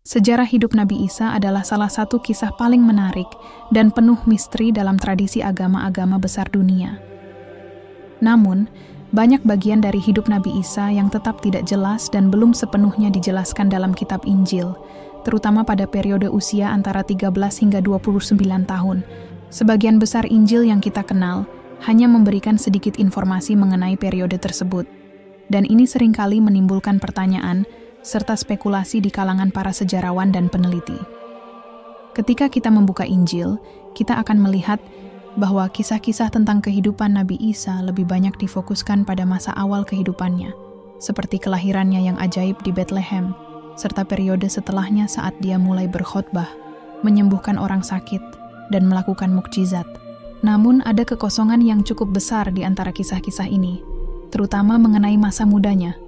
Sejarah hidup Nabi Isa adalah salah satu kisah paling menarik dan penuh misteri dalam tradisi agama-agama besar dunia. Namun, banyak bagian dari hidup Nabi Isa yang tetap tidak jelas dan belum sepenuhnya dijelaskan dalam kitab Injil, terutama pada periode usia antara 13 hingga 29 tahun. Sebagian besar Injil yang kita kenal hanya memberikan sedikit informasi mengenai periode tersebut, dan ini seringkali menimbulkan pertanyaan serta spekulasi di kalangan para sejarawan dan peneliti. Ketika kita membuka Injil, kita akan melihat bahwa kisah-kisah tentang kehidupan Nabi Isa lebih banyak difokuskan pada masa awal kehidupannya, seperti kelahirannya yang ajaib di Bethlehem, serta periode setelahnya saat dia mulai berkhotbah, menyembuhkan orang sakit, dan melakukan mukjizat. Namun ada kekosongan yang cukup besar di antara kisah-kisah ini, terutama mengenai masa mudanya.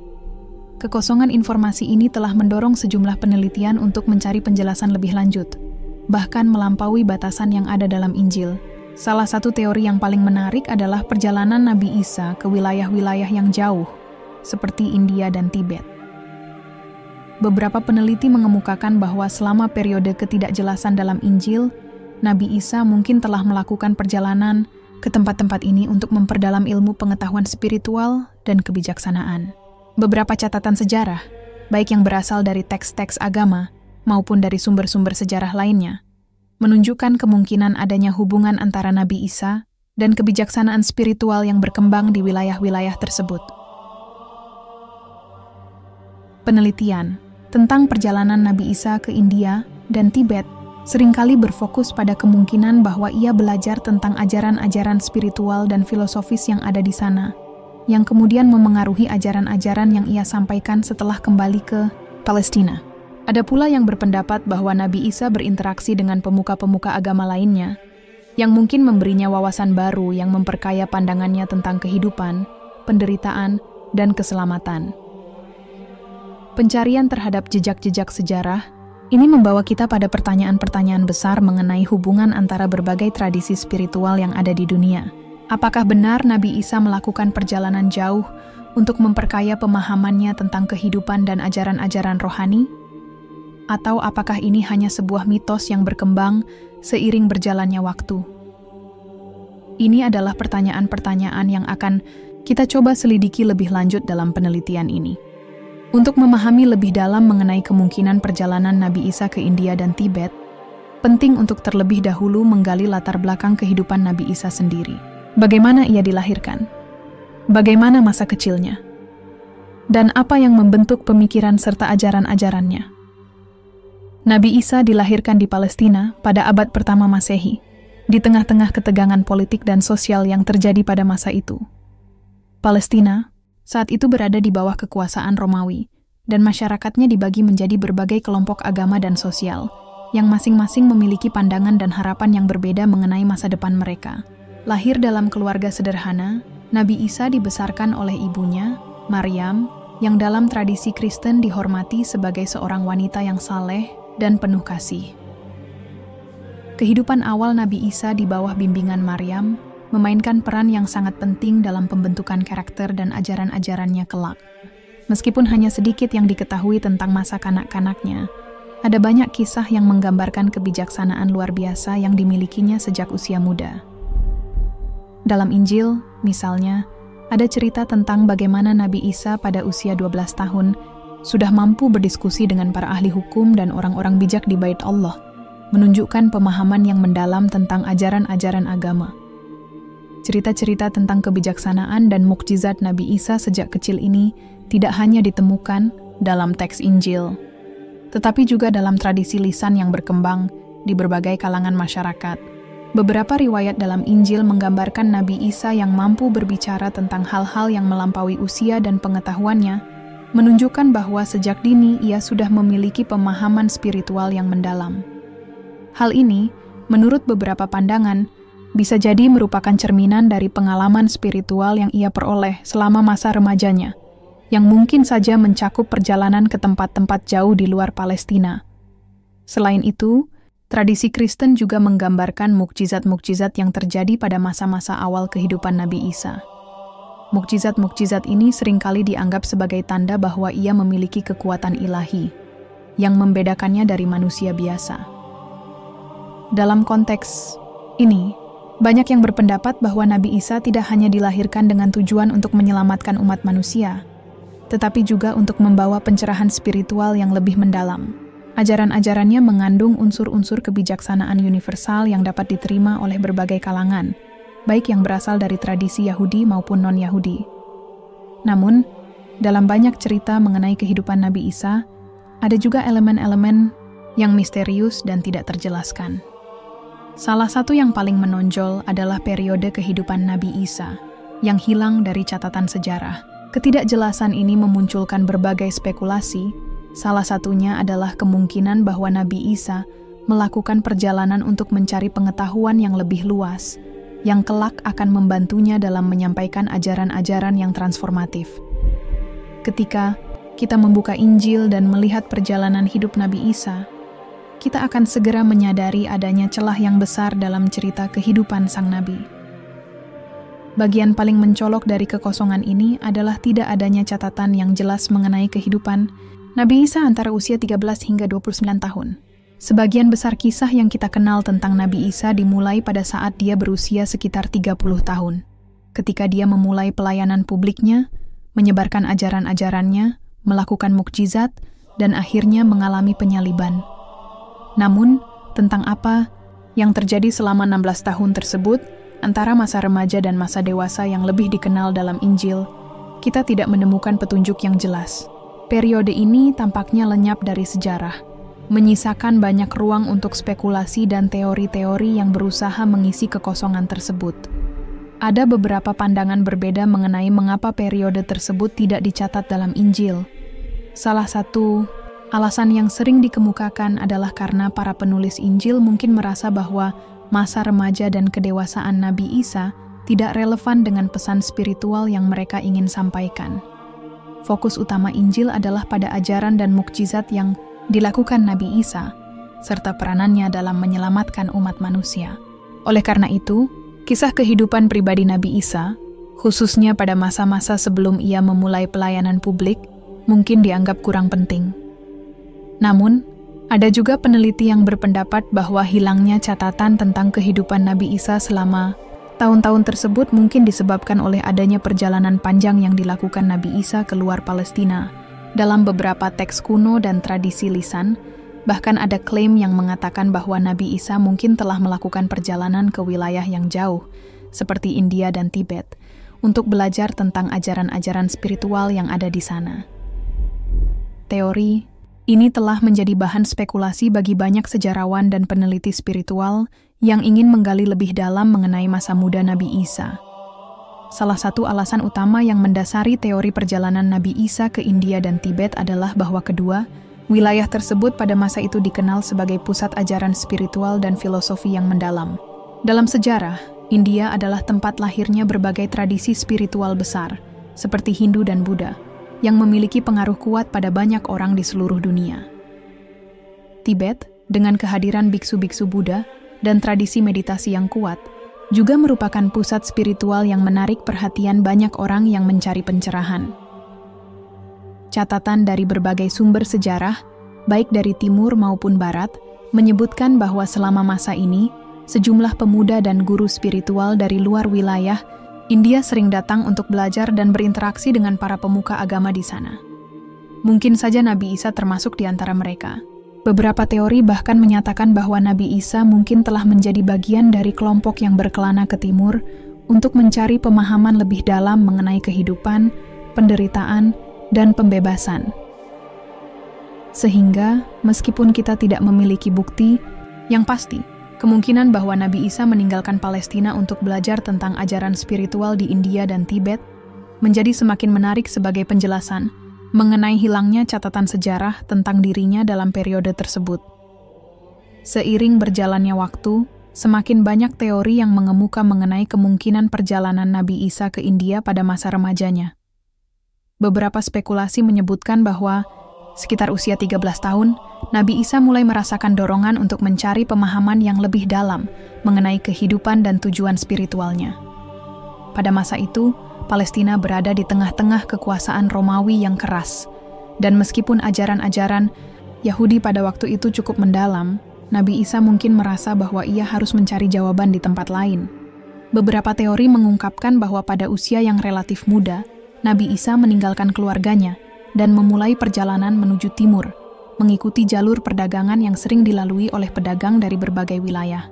Kekosongan informasi ini telah mendorong sejumlah penelitian untuk mencari penjelasan lebih lanjut, bahkan melampaui batasan yang ada dalam Injil. Salah satu teori yang paling menarik adalah perjalanan Nabi Isa ke wilayah-wilayah yang jauh, seperti India dan Tibet. Beberapa peneliti mengemukakan bahwa selama periode ketidakjelasan dalam Injil, Nabi Isa mungkin telah melakukan perjalanan ke tempat-tempat ini untuk memperdalam ilmu pengetahuan spiritual dan kebijaksanaan. Beberapa catatan sejarah, baik yang berasal dari teks-teks agama maupun dari sumber-sumber sejarah lainnya, menunjukkan kemungkinan adanya hubungan antara Nabi Isa dan kebijaksanaan spiritual yang berkembang di wilayah-wilayah tersebut. Penelitian tentang perjalanan Nabi Isa ke India dan Tibet seringkali berfokus pada kemungkinan bahwa ia belajar tentang ajaran-ajaran spiritual dan filosofis yang ada di sana, yang kemudian memengaruhi ajaran-ajaran yang ia sampaikan setelah kembali ke Palestina. Ada pula yang berpendapat bahwa Nabi Isa berinteraksi dengan pemuka-pemuka agama lainnya, yang mungkin memberinya wawasan baru yang memperkaya pandangannya tentang kehidupan, penderitaan, dan keselamatan. Pencarian terhadap jejak-jejak sejarah, ini membawa kita pada pertanyaan-pertanyaan besar mengenai hubungan antara berbagai tradisi spiritual yang ada di dunia. Apakah benar Nabi Isa melakukan perjalanan jauh untuk memperkaya pemahamannya tentang kehidupan dan ajaran-ajaran rohani? Atau apakah ini hanya sebuah mitos yang berkembang seiring berjalannya waktu? Ini adalah pertanyaan-pertanyaan yang akan kita coba selidiki lebih lanjut dalam penelitian ini. Untuk memahami lebih dalam mengenai kemungkinan perjalanan Nabi Isa ke India dan Tibet, penting untuk terlebih dahulu menggali latar belakang kehidupan Nabi Isa sendiri. Bagaimana ia dilahirkan? Bagaimana masa kecilnya? Dan apa yang membentuk pemikiran serta ajaran-ajarannya? Nabi Isa dilahirkan di Palestina pada abad pertama Masehi, di tengah-tengah ketegangan politik dan sosial yang terjadi pada masa itu. Palestina saat itu berada di bawah kekuasaan Romawi, dan masyarakatnya dibagi menjadi berbagai kelompok agama dan sosial, yang masing-masing memiliki pandangan dan harapan yang berbeda mengenai masa depan mereka. Lahir dalam keluarga sederhana, Nabi Isa dibesarkan oleh ibunya, Maryam, yang dalam tradisi Kristen dihormati sebagai seorang wanita yang saleh dan penuh kasih. Kehidupan awal Nabi Isa di bawah bimbingan Maryam memainkan peran yang sangat penting dalam pembentukan karakter dan ajaran-ajarannya kelak. Meskipun hanya sedikit yang diketahui tentang masa kanak-kanaknya, ada banyak kisah yang menggambarkan kebijaksanaan luar biasa yang dimilikinya sejak usia muda. Dalam Injil, misalnya, ada cerita tentang bagaimana Nabi Isa pada usia 12 tahun sudah mampu berdiskusi dengan para ahli hukum dan orang-orang bijak di Bait Allah, menunjukkan pemahaman yang mendalam tentang ajaran-ajaran agama. Cerita-cerita tentang kebijaksanaan dan mukjizat Nabi Isa sejak kecil ini tidak hanya ditemukan dalam teks Injil, tetapi juga dalam tradisi lisan yang berkembang di berbagai kalangan masyarakat. Beberapa riwayat dalam Injil menggambarkan Nabi Isa yang mampu berbicara tentang hal-hal yang melampaui usia dan pengetahuannya, menunjukkan bahwa sejak dini ia sudah memiliki pemahaman spiritual yang mendalam. Hal ini, menurut beberapa pandangan, bisa jadi merupakan cerminan dari pengalaman spiritual yang ia peroleh selama masa remajanya, yang mungkin saja mencakup perjalanan ke tempat-tempat jauh di luar Palestina. Selain itu, tradisi Kristen juga menggambarkan mukjizat-mukjizat yang terjadi pada masa-masa awal kehidupan Nabi Isa. Mukjizat-mukjizat ini seringkali dianggap sebagai tanda bahwa ia memiliki kekuatan ilahi, yang membedakannya dari manusia biasa. Dalam konteks ini, banyak yang berpendapat bahwa Nabi Isa tidak hanya dilahirkan dengan tujuan untuk menyelamatkan umat manusia, tetapi juga untuk membawa pencerahan spiritual yang lebih mendalam. Ajaran-ajarannya mengandung unsur-unsur kebijaksanaan universal yang dapat diterima oleh berbagai kalangan, baik yang berasal dari tradisi Yahudi maupun non-Yahudi. Namun, dalam banyak cerita mengenai kehidupan Nabi Isa, ada juga elemen-elemen yang misterius dan tidak terjelaskan. Salah satu yang paling menonjol adalah periode kehidupan Nabi Isa yang hilang dari catatan sejarah. Ketidakjelasan ini memunculkan berbagai spekulasi. Salah satunya adalah kemungkinan bahwa Nabi Isa melakukan perjalanan untuk mencari pengetahuan yang lebih luas, yang kelak akan membantunya dalam menyampaikan ajaran-ajaran yang transformatif. Ketika kita membuka Injil dan melihat perjalanan hidup Nabi Isa, kita akan segera menyadari adanya celah yang besar dalam cerita kehidupan sang Nabi. Bagian paling mencolok dari kekosongan ini adalah tidak adanya catatan yang jelas mengenai kehidupan Nabi Isa antara usia 13 hingga 29 tahun. Sebagian besar kisah yang kita kenal tentang Nabi Isa dimulai pada saat dia berusia sekitar 30 tahun. Ketika dia memulai pelayanan publiknya, menyebarkan ajaran-ajarannya, melakukan mukjizat, dan akhirnya mengalami penyaliban. Namun, tentang apa yang terjadi selama 16 tahun tersebut, antara masa remaja dan masa dewasa yang lebih dikenal dalam Injil, kita tidak menemukan petunjuk yang jelas. Periode ini tampaknya lenyap dari sejarah, menyisakan banyak ruang untuk spekulasi dan teori-teori yang berusaha mengisi kekosongan tersebut. Ada beberapa pandangan berbeda mengenai mengapa periode tersebut tidak dicatat dalam Injil. Salah satu alasan yang sering dikemukakan adalah karena para penulis Injil mungkin merasa bahwa masa remaja dan kedewasaan Nabi Isa tidak relevan dengan pesan spiritual yang mereka ingin sampaikan. Fokus utama Injil adalah pada ajaran dan mukjizat yang dilakukan Nabi Isa, serta peranannya dalam menyelamatkan umat manusia. Oleh karena itu, kisah kehidupan pribadi Nabi Isa, khususnya pada masa-masa sebelum ia memulai pelayanan publik, mungkin dianggap kurang penting. Namun, ada juga peneliti yang berpendapat bahwa hilangnya catatan tentang kehidupan Nabi Isa selama tahun-tahun tersebut mungkin disebabkan oleh adanya perjalanan panjang yang dilakukan Nabi Isa keluar Palestina. Dalam beberapa teks kuno dan tradisi lisan, bahkan ada klaim yang mengatakan bahwa Nabi Isa mungkin telah melakukan perjalanan ke wilayah yang jauh, seperti India dan Tibet, untuk belajar tentang ajaran-ajaran spiritual yang ada di sana. Teori ini telah menjadi bahan spekulasi bagi banyak sejarawan dan peneliti spiritual yang ingin menggali lebih dalam mengenai masa muda Nabi Isa. Salah satu alasan utama yang mendasari teori perjalanan Nabi Isa ke India dan Tibet adalah bahwa kedua wilayah tersebut pada masa itu dikenal sebagai pusat ajaran spiritual dan filosofi yang mendalam. Dalam sejarah, India adalah tempat lahirnya berbagai tradisi spiritual besar, seperti Hindu dan Buddha, yang memiliki pengaruh kuat pada banyak orang di seluruh dunia. Tibet, dengan kehadiran biksu-biksu Buddha dan tradisi meditasi yang kuat, juga merupakan pusat spiritual yang menarik perhatian banyak orang yang mencari pencerahan. Catatan dari berbagai sumber sejarah, baik dari timur maupun barat, menyebutkan bahwa selama masa ini, sejumlah pemuda dan guru spiritual dari luar wilayah India sering datang untuk belajar dan berinteraksi dengan para pemuka agama di sana. Mungkin saja Nabi Isa termasuk di antara mereka. Beberapa teori bahkan menyatakan bahwa Nabi Isa mungkin telah menjadi bagian dari kelompok yang berkelana ke timur untuk mencari pemahaman lebih dalam mengenai kehidupan, penderitaan, dan pembebasan. Sehingga, meskipun kita tidak memiliki bukti, yang pasti, kemungkinan bahwa Nabi Isa meninggalkan Palestina untuk belajar tentang ajaran spiritual di India dan Tibet menjadi semakin menarik sebagai penjelasan mengenai hilangnya catatan sejarah tentang dirinya dalam periode tersebut. Seiring berjalannya waktu, semakin banyak teori yang mengemuka mengenai kemungkinan perjalanan Nabi Isa ke India pada masa remajanya. Beberapa spekulasi menyebutkan bahwa sekitar usia 13 tahun, Nabi Isa mulai merasakan dorongan untuk mencari pemahaman yang lebih dalam mengenai kehidupan dan tujuan spiritualnya. Pada masa itu, Palestina berada di tengah-tengah kekuasaan Romawi yang keras, dan meskipun ajaran-ajaran Yahudi pada waktu itu cukup mendalam, Nabi Isa mungkin merasa bahwa ia harus mencari jawaban di tempat lain. Beberapa teori mengungkapkan bahwa pada usia yang relatif muda, Nabi Isa meninggalkan keluarganya dan memulai perjalanan menuju timur, mengikuti jalur perdagangan yang sering dilalui oleh pedagang dari berbagai wilayah.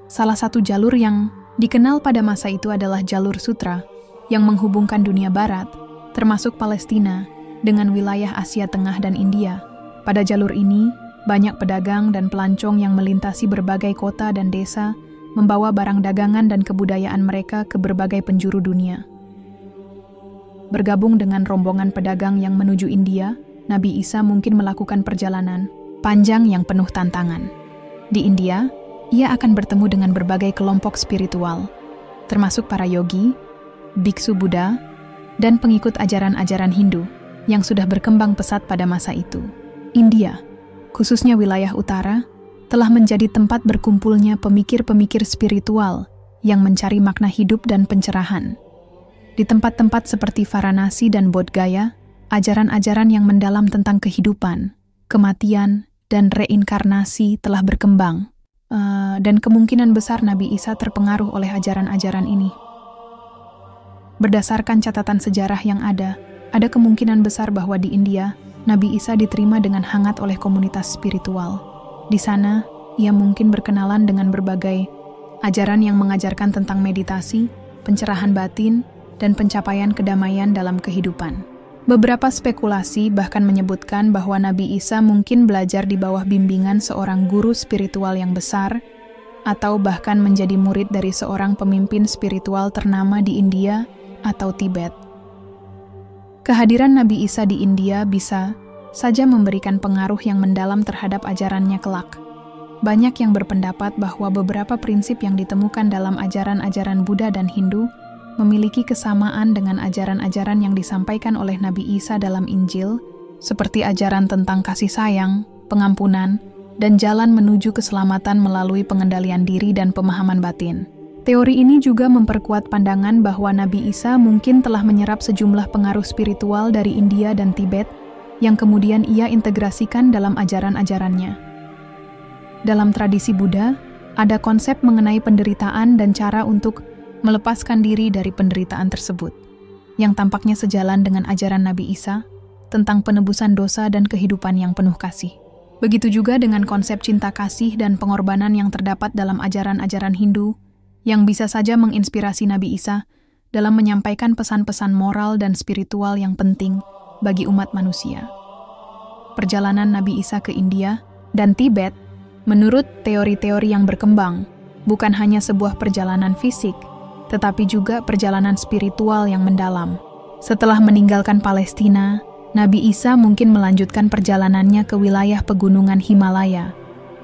Salah satu jalur yang dikenal pada masa itu adalah jalur sutra, yang menghubungkan dunia barat, termasuk Palestina, dengan wilayah Asia Tengah dan India. Pada jalur ini, banyak pedagang dan pelancong yang melintasi berbagai kota dan desa, membawa barang dagangan dan kebudayaan mereka ke berbagai penjuru dunia. Bergabung dengan rombongan pedagang yang menuju India, Nabi Isa mungkin melakukan perjalanan panjang yang penuh tantangan. Di India, ia akan bertemu dengan berbagai kelompok spiritual, termasuk para yogi, biksu Buddha, dan pengikut ajaran-ajaran Hindu yang sudah berkembang pesat pada masa itu. India, khususnya wilayah utara, telah menjadi tempat berkumpulnya pemikir-pemikir spiritual yang mencari makna hidup dan pencerahan. Di tempat-tempat seperti Varanasi dan Bodh Gaya, ajaran-ajaran yang mendalam tentang kehidupan, kematian, dan reinkarnasi telah berkembang, dan kemungkinan besar Nabi Isa terpengaruh oleh ajaran-ajaran ini. Berdasarkan catatan sejarah yang ada kemungkinan besar bahwa di India, Nabi Isa diterima dengan hangat oleh komunitas spiritual. Di sana, ia mungkin berkenalan dengan berbagai ajaran yang mengajarkan tentang meditasi, pencerahan batin, dan pencapaian kedamaian dalam kehidupan. Beberapa spekulasi bahkan menyebutkan bahwa Nabi Isa mungkin belajar di bawah bimbingan seorang guru spiritual yang besar, atau bahkan menjadi murid dari seorang pemimpin spiritual ternama di India atau Tibet. Kehadiran Nabi Isa di India bisa saja memberikan pengaruh yang mendalam terhadap ajarannya kelak. Banyak yang berpendapat bahwa beberapa prinsip yang ditemukan dalam ajaran-ajaran Buddha dan Hindu memiliki kesamaan dengan ajaran-ajaran yang disampaikan oleh Nabi Isa dalam Injil, seperti ajaran tentang kasih sayang, pengampunan, dan jalan menuju keselamatan melalui pengendalian diri dan pemahaman batin. Teori ini juga memperkuat pandangan bahwa Nabi Isa mungkin telah menyerap sejumlah pengaruh spiritual dari India dan Tibet yang kemudian ia integrasikan dalam ajaran-ajarannya. Dalam tradisi Buddha, ada konsep mengenai penderitaan dan cara untuk melepaskan diri dari penderitaan tersebut, yang tampaknya sejalan dengan ajaran Nabi Isa tentang penebusan dosa dan kehidupan yang penuh kasih. Begitu juga dengan konsep cinta kasih dan pengorbanan yang terdapat dalam ajaran-ajaran Hindu, yang bisa saja menginspirasi Nabi Isa dalam menyampaikan pesan-pesan moral dan spiritual yang penting bagi umat manusia. Perjalanan Nabi Isa ke India dan Tibet, menurut teori-teori yang berkembang, bukan hanya sebuah perjalanan fisik, tetapi juga perjalanan spiritual yang mendalam. Setelah meninggalkan Palestina, Nabi Isa mungkin melanjutkan perjalanannya ke wilayah pegunungan Himalaya,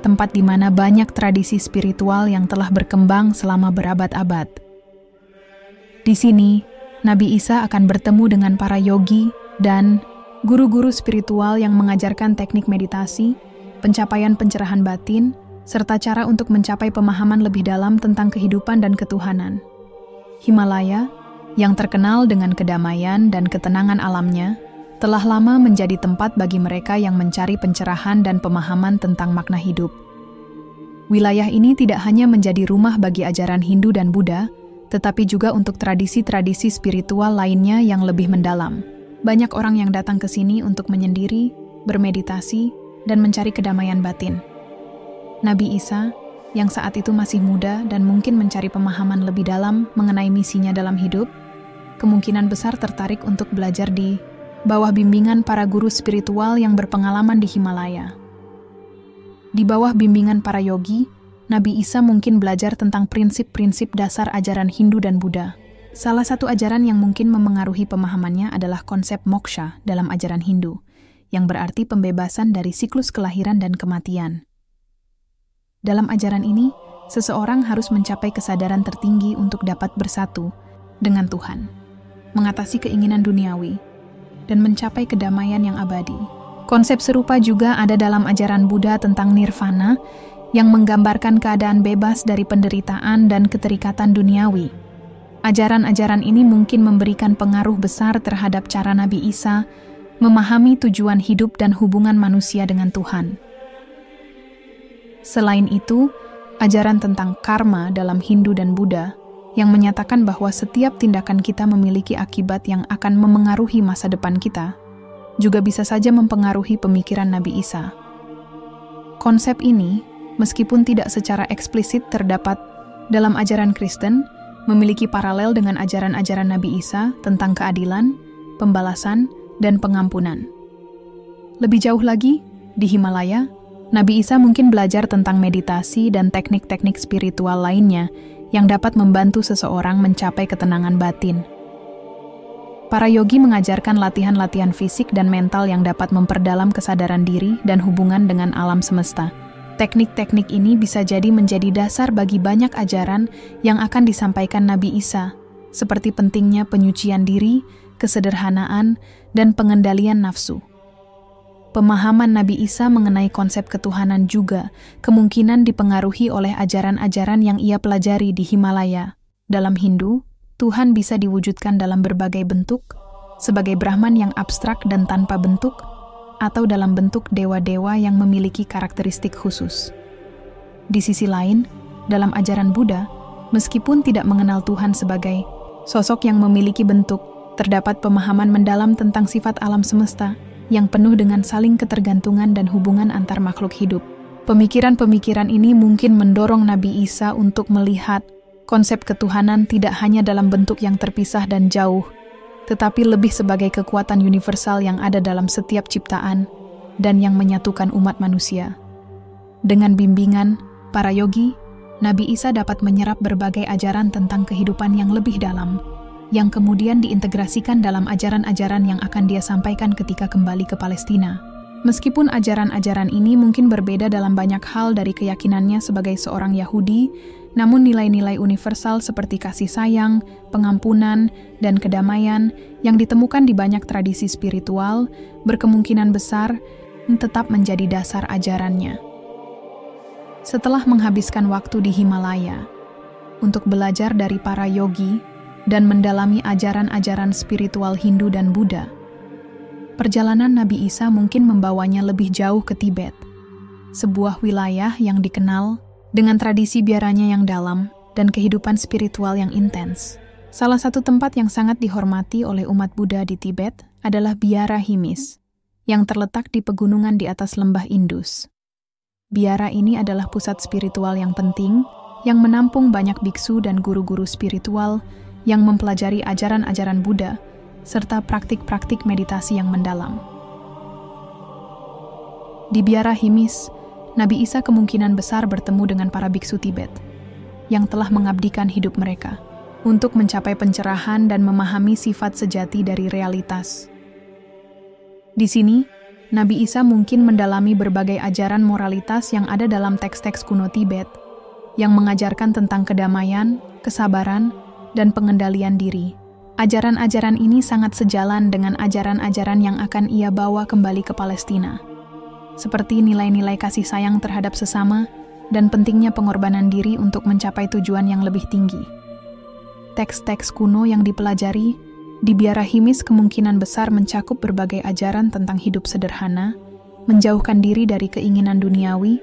tempat di mana banyak tradisi spiritual yang telah berkembang selama berabad-abad. Di sini, Nabi Isa akan bertemu dengan para yogi dan guru-guru spiritual yang mengajarkan teknik meditasi, pencapaian pencerahan batin, serta cara untuk mencapai pemahaman lebih dalam tentang kehidupan dan ketuhanan. Himalaya, yang terkenal dengan kedamaian dan ketenangan alamnya, telah lama menjadi tempat bagi mereka yang mencari pencerahan dan pemahaman tentang makna hidup. Wilayah ini tidak hanya menjadi rumah bagi ajaran Hindu dan Buddha, tetapi juga untuk tradisi-tradisi spiritual lainnya yang lebih mendalam. Banyak orang yang datang ke sini untuk menyendiri, bermeditasi, dan mencari kedamaian batin. Nabi Isa, yang saat itu masih muda dan mungkin mencari pemahaman lebih dalam mengenai misinya dalam hidup, kemungkinan besar tertarik untuk belajar di bawah bimbingan para guru spiritual yang berpengalaman di Himalaya. Di bawah bimbingan para yogi, Nabi Isa mungkin belajar tentang prinsip-prinsip dasar ajaran Hindu dan Buddha. Salah satu ajaran yang mungkin memengaruhi pemahamannya adalah konsep moksha dalam ajaran Hindu, yang berarti pembebasan dari siklus kelahiran dan kematian. Dalam ajaran ini, seseorang harus mencapai kesadaran tertinggi untuk dapat bersatu dengan Tuhan, mengatasi keinginan duniawi, dan mencapai kedamaian yang abadi. Konsep serupa juga ada dalam ajaran Buddha tentang nirvana, yang menggambarkan keadaan bebas dari penderitaan dan keterikatan duniawi. Ajaran-ajaran ini mungkin memberikan pengaruh besar terhadap cara Nabi Isa memahami tujuan hidup dan hubungan manusia dengan Tuhan. Selain itu, ajaran tentang karma dalam Hindu dan Buddha yang menyatakan bahwa setiap tindakan kita memiliki akibat yang akan memengaruhi masa depan kita, juga bisa saja mempengaruhi pemikiran Nabi Isa. Konsep ini, meskipun tidak secara eksplisit terdapat dalam ajaran Kristen, memiliki paralel dengan ajaran-ajaran Nabi Isa tentang keadilan, pembalasan, dan pengampunan. Lebih jauh lagi, di Himalaya, Nabi Isa mungkin belajar tentang meditasi dan teknik-teknik spiritual lainnya yang dapat membantu seseorang mencapai ketenangan batin. Para yogi mengajarkan latihan-latihan fisik dan mental yang dapat memperdalam kesadaran diri dan hubungan dengan alam semesta. Teknik-teknik ini bisa jadi menjadi dasar bagi banyak ajaran yang akan disampaikan Nabi Isa, seperti pentingnya penyucian diri, kesederhanaan, dan pengendalian nafsu. Pemahaman Nabi Isa mengenai konsep ketuhanan juga kemungkinan dipengaruhi oleh ajaran-ajaran yang ia pelajari di Himalaya. Dalam Hindu, Tuhan bisa diwujudkan dalam berbagai bentuk, sebagai Brahman yang abstrak dan tanpa bentuk, atau dalam bentuk dewa-dewa yang memiliki karakteristik khusus. Di sisi lain, dalam ajaran Buddha, meskipun tidak mengenal Tuhan sebagai sosok yang memiliki bentuk, terdapat pemahaman mendalam tentang sifat alam semesta yang penuh dengan saling ketergantungan dan hubungan antar makhluk hidup. Pemikiran-pemikiran ini mungkin mendorong Nabi Isa untuk melihat konsep ketuhanan tidak hanya dalam bentuk yang terpisah dan jauh, tetapi lebih sebagai kekuatan universal yang ada dalam setiap ciptaan dan yang menyatukan umat manusia. Dengan bimbingan para yogi, Nabi Isa dapat menyerap berbagai ajaran tentang kehidupan yang lebih dalam, yang kemudian diintegrasikan dalam ajaran-ajaran yang akan dia sampaikan ketika kembali ke Palestina. Meskipun ajaran-ajaran ini mungkin berbeda dalam banyak hal dari keyakinannya sebagai seorang Yahudi, namun nilai-nilai universal seperti kasih sayang, pengampunan, dan kedamaian yang ditemukan di banyak tradisi spiritual berkemungkinan besar tetap menjadi dasar ajarannya. Setelah menghabiskan waktu di Himalaya untuk belajar dari para yogi dan mendalami ajaran-ajaran spiritual Hindu dan Buddha, perjalanan Nabi Isa mungkin membawanya lebih jauh ke Tibet, sebuah wilayah yang dikenal dengan tradisi biaranya yang dalam dan kehidupan spiritual yang intens. Salah satu tempat yang sangat dihormati oleh umat Buddha di Tibet adalah Biara Himis, yang terletak di pegunungan di atas lembah Indus. Biara ini adalah pusat spiritual yang penting, yang menampung banyak biksu dan guru-guru spiritual yang mempelajari ajaran-ajaran Buddha, serta praktik-praktik meditasi yang mendalam. Di Biara Himis, Nabi Isa kemungkinan besar bertemu dengan para biksu Tibet, yang telah mengabdikan hidup mereka, untuk mencapai pencerahan dan memahami sifat sejati dari realitas. Di sini, Nabi Isa mungkin mendalami berbagai ajaran moralitas yang ada dalam teks-teks kuno Tibet, yang mengajarkan tentang kedamaian, kesabaran, dan pengendalian diri. Ajaran-ajaran ini sangat sejalan dengan ajaran-ajaran yang akan ia bawa kembali ke Palestina, seperti nilai-nilai kasih sayang terhadap sesama dan pentingnya pengorbanan diri untuk mencapai tujuan yang lebih tinggi. Teks-teks kuno yang dipelajari di Biara Himis kemungkinan besar mencakup berbagai ajaran tentang hidup sederhana, menjauhkan diri dari keinginan duniawi,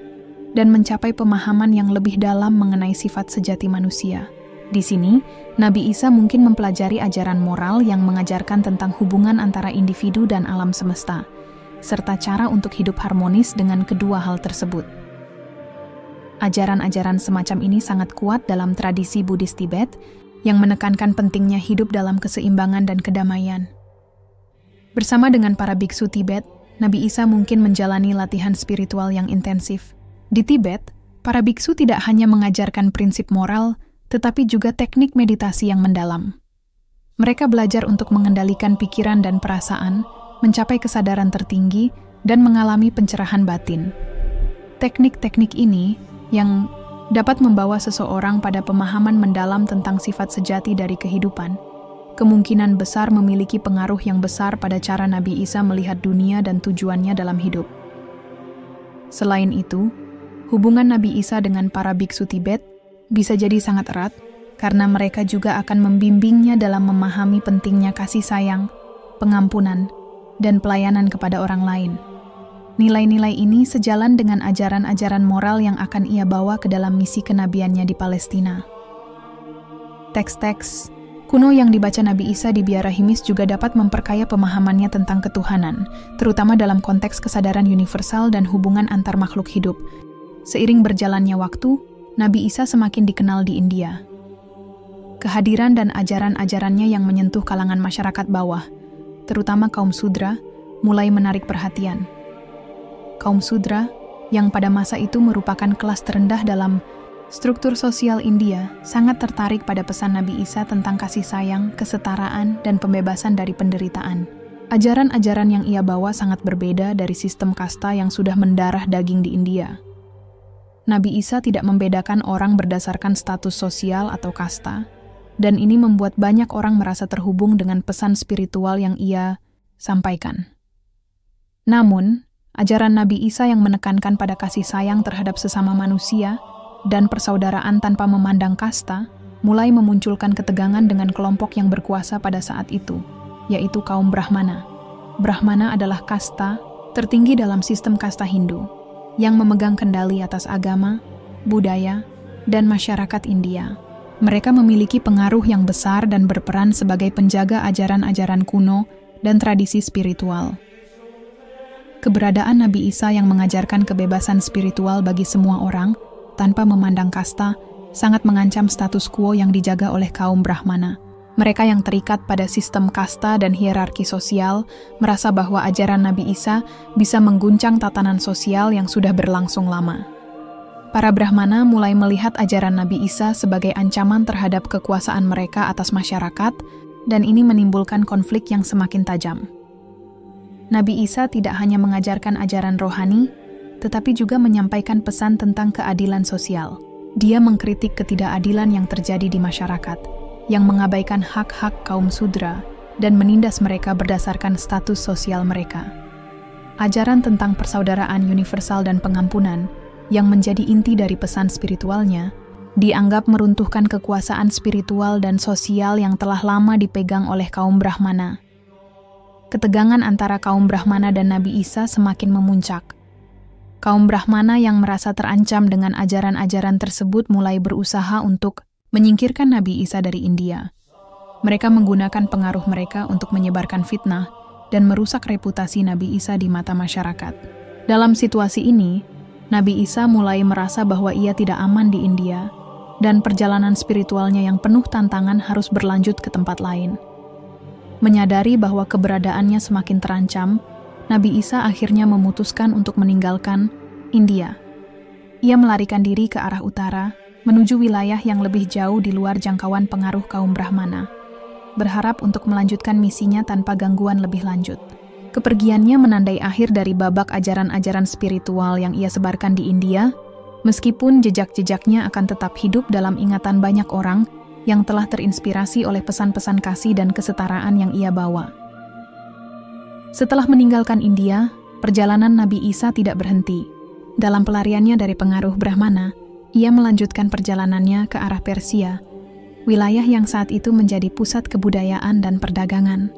dan mencapai pemahaman yang lebih dalam mengenai sifat sejati manusia. Di sini, Nabi Isa mungkin mempelajari ajaran moral yang mengajarkan tentang hubungan antara individu dan alam semesta, serta cara untuk hidup harmonis dengan kedua hal tersebut. Ajaran-ajaran semacam ini sangat kuat dalam tradisi Buddhis Tibet, yang menekankan pentingnya hidup dalam keseimbangan dan kedamaian. Bersama dengan para biksu Tibet, Nabi Isa mungkin menjalani latihan spiritual yang intensif. Di Tibet, para biksu tidak hanya mengajarkan prinsip moral, tetapi juga teknik meditasi yang mendalam. Mereka belajar untuk mengendalikan pikiran dan perasaan, mencapai kesadaran tertinggi, dan mengalami pencerahan batin. Teknik-teknik ini yang dapat membawa seseorang pada pemahaman mendalam tentang sifat sejati dari kehidupan, kemungkinan besar memiliki pengaruh yang besar pada cara Nabi Isa melihat dunia dan tujuannya dalam hidup. Selain itu, hubungan Nabi Isa dengan para biksu Tibet bisa jadi sangat erat, karena mereka juga akan membimbingnya dalam memahami pentingnya kasih sayang, pengampunan, dan pelayanan kepada orang lain. Nilai-nilai ini sejalan dengan ajaran-ajaran moral yang akan ia bawa ke dalam misi kenabiannya di Palestina. Teks-teks kuno yang dibaca Nabi Isa di Biara Himis juga dapat memperkaya pemahamannya tentang ketuhanan, terutama dalam konteks kesadaran universal dan hubungan antar makhluk hidup. Seiring berjalannya waktu, Nabi Isa semakin dikenal di India. Kehadiran dan ajaran-ajarannya yang menyentuh kalangan masyarakat bawah, terutama kaum Sudra, mulai menarik perhatian. Kaum Sudra, yang pada masa itu merupakan kelas terendah dalam struktur sosial India, sangat tertarik pada pesan Nabi Isa tentang kasih sayang, kesetaraan, dan pembebasan dari penderitaan. Ajaran-ajaran yang ia bawa sangat berbeda dari sistem kasta yang sudah mendarah daging di India. Nabi Isa tidak membedakan orang berdasarkan status sosial atau kasta, dan ini membuat banyak orang merasa terhubung dengan pesan spiritual yang ia sampaikan. Namun, ajaran Nabi Isa yang menekankan pada kasih sayang terhadap sesama manusia dan persaudaraan tanpa memandang kasta, mulai memunculkan ketegangan dengan kelompok yang berkuasa pada saat itu, yaitu kaum Brahmana. Brahmana adalah kasta tertinggi dalam sistem kasta Hindu, yang memegang kendali atas agama, budaya, dan masyarakat India. Mereka memiliki pengaruh yang besar dan berperan sebagai penjaga ajaran-ajaran kuno dan tradisi spiritual. Keberadaan Nabi Isa yang mengajarkan kebebasan spiritual bagi semua orang, tanpa memandang kasta, sangat mengancam status quo yang dijaga oleh kaum Brahmana. Mereka yang terikat pada sistem kasta dan hierarki sosial merasa bahwa ajaran Nabi Isa bisa mengguncang tatanan sosial yang sudah berlangsung lama. Para Brahmana mulai melihat ajaran Nabi Isa sebagai ancaman terhadap kekuasaan mereka atas masyarakat, dan ini menimbulkan konflik yang semakin tajam. Nabi Isa tidak hanya mengajarkan ajaran rohani, tetapi juga menyampaikan pesan tentang keadilan sosial. Dia mengkritik ketidakadilan yang terjadi di masyarakat, yang mengabaikan hak-hak kaum Sudra dan menindas mereka berdasarkan status sosial mereka. Ajaran tentang persaudaraan universal dan pengampunan, yang menjadi inti dari pesan spiritualnya, dianggap meruntuhkan kekuasaan spiritual dan sosial yang telah lama dipegang oleh kaum Brahmana. Ketegangan antara kaum Brahmana dan Nabi Isa semakin memuncak. Kaum Brahmana yang merasa terancam dengan ajaran-ajaran tersebut mulai berusaha untuk menyingkirkan Nabi Isa dari India. Mereka menggunakan pengaruh mereka untuk menyebarkan fitnah dan merusak reputasi Nabi Isa di mata masyarakat. Dalam situasi ini, Nabi Isa mulai merasa bahwa ia tidak aman di India, dan perjalanan spiritualnya yang penuh tantangan harus berlanjut ke tempat lain. Menyadari bahwa keberadaannya semakin terancam, Nabi Isa akhirnya memutuskan untuk meninggalkan India. Ia melarikan diri ke arah utara, menuju wilayah yang lebih jauh di luar jangkauan pengaruh kaum Brahmana, berharap untuk melanjutkan misinya tanpa gangguan lebih lanjut. Kepergiannya menandai akhir dari babak ajaran-ajaran spiritual yang ia sebarkan di India, meskipun jejak-jejaknya akan tetap hidup dalam ingatan banyak orang yang telah terinspirasi oleh pesan-pesan kasih dan kesetaraan yang ia bawa. Setelah meninggalkan India, perjalanan Nabi Isa tidak berhenti. Dalam pelariannya dari pengaruh Brahmana, ia melanjutkan perjalanannya ke arah Persia, wilayah yang saat itu menjadi pusat kebudayaan dan perdagangan.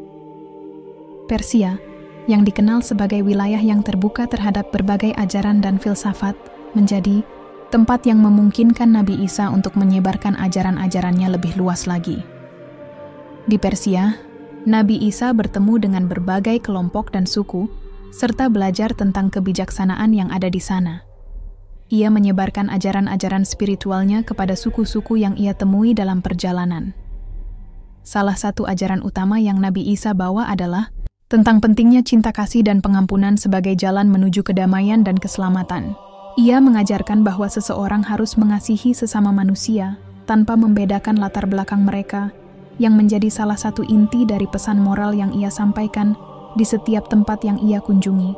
Persia, yang dikenal sebagai wilayah yang terbuka terhadap berbagai ajaran dan filsafat, menjadi tempat yang memungkinkan Nabi Isa untuk menyebarkan ajaran-ajarannya lebih luas lagi. Di Persia, Nabi Isa bertemu dengan berbagai kelompok dan suku, serta belajar tentang kebijaksanaan yang ada di sana. Ia menyebarkan ajaran-ajaran spiritualnya kepada suku-suku yang ia temui dalam perjalanan. Salah satu ajaran utama yang Nabi Isa bawa adalah tentang pentingnya cinta kasih dan pengampunan sebagai jalan menuju kedamaian dan keselamatan. Ia mengajarkan bahwa seseorang harus mengasihi sesama manusia tanpa membedakan latar belakang mereka, yang menjadi salah satu inti dari pesan moral yang ia sampaikan di setiap tempat yang ia kunjungi.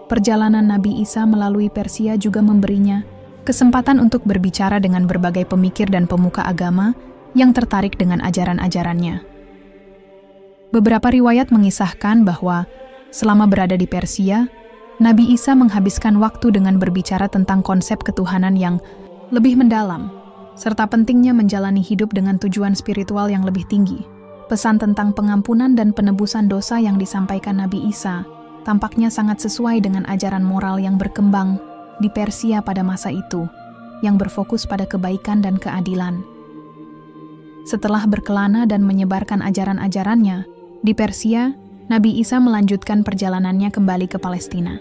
Perjalanan Nabi Isa melalui Persia juga memberinya kesempatan untuk berbicara dengan berbagai pemikir dan pemuka agama yang tertarik dengan ajaran-ajarannya. Beberapa riwayat mengisahkan bahwa selama berada di Persia, Nabi Isa menghabiskan waktu dengan berbicara tentang konsep ketuhanan yang lebih mendalam, serta pentingnya menjalani hidup dengan tujuan spiritual yang lebih tinggi. Pesan tentang pengampunan dan penebusan dosa yang disampaikan Nabi Isa tampaknya sangat sesuai dengan ajaran moral yang berkembang di Persia pada masa itu, yang berfokus pada kebaikan dan keadilan. Setelah berkelana dan menyebarkan ajaran-ajarannya, di Persia, Nabi Isa melanjutkan perjalanannya kembali ke Palestina.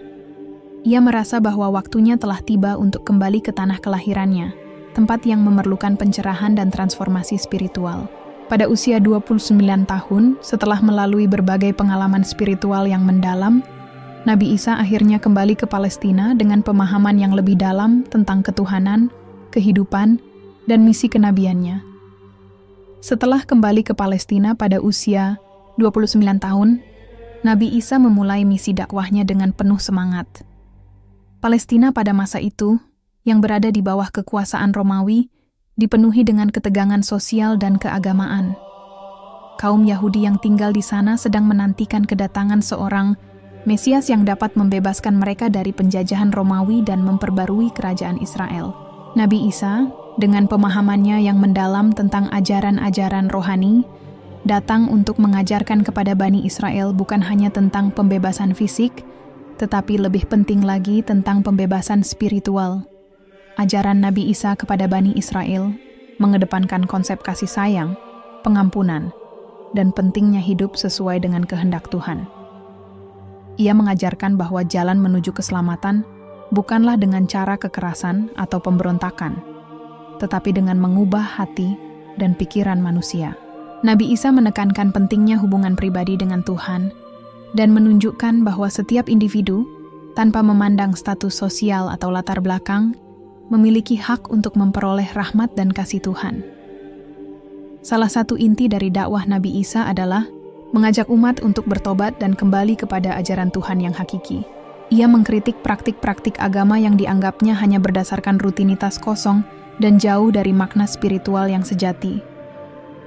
Ia merasa bahwa waktunya telah tiba untuk kembali ke tanah kelahirannya, tempat yang memerlukan pencerahan dan transformasi spiritual. Pada usia 29 tahun, setelah melalui berbagai pengalaman spiritual yang mendalam, Nabi Isa akhirnya kembali ke Palestina dengan pemahaman yang lebih dalam tentang ketuhanan, kehidupan, dan misi kenabiannya. Setelah kembali ke Palestina pada usia 29 tahun, Nabi Isa memulai misi dakwahnya dengan penuh semangat. Palestina pada masa itu, yang berada di bawah kekuasaan Romawi, dipenuhi dengan ketegangan sosial dan keagamaan. Kaum Yahudi yang tinggal di sana sedang menantikan kedatangan seorang Mesias yang dapat membebaskan mereka dari penjajahan Romawi dan memperbarui kerajaan Israel. Nabi Isa, dengan pemahamannya yang mendalam tentang ajaran-ajaran rohani, datang untuk mengajarkan kepada Bani Israel bukan hanya tentang pembebasan fisik, tetapi lebih penting lagi tentang pembebasan spiritual. Ajaran Nabi Isa kepada Bani Israel mengedepankan konsep kasih sayang, pengampunan, dan pentingnya hidup sesuai dengan kehendak Tuhan. Ia mengajarkan bahwa jalan menuju keselamatan bukanlah dengan cara kekerasan atau pemberontakan, tetapi dengan mengubah hati dan pikiran manusia. Nabi Isa menekankan pentingnya hubungan pribadi dengan Tuhan dan menunjukkan bahwa setiap individu, tanpa memandang status sosial atau latar belakang, memiliki hak untuk memperoleh rahmat dan kasih Tuhan. Salah satu inti dari dakwah Nabi Isa adalah mengajak umat untuk bertobat dan kembali kepada ajaran Tuhan yang hakiki. Ia mengkritik praktik-praktik agama yang dianggapnya hanya berdasarkan rutinitas kosong dan jauh dari makna spiritual yang sejati.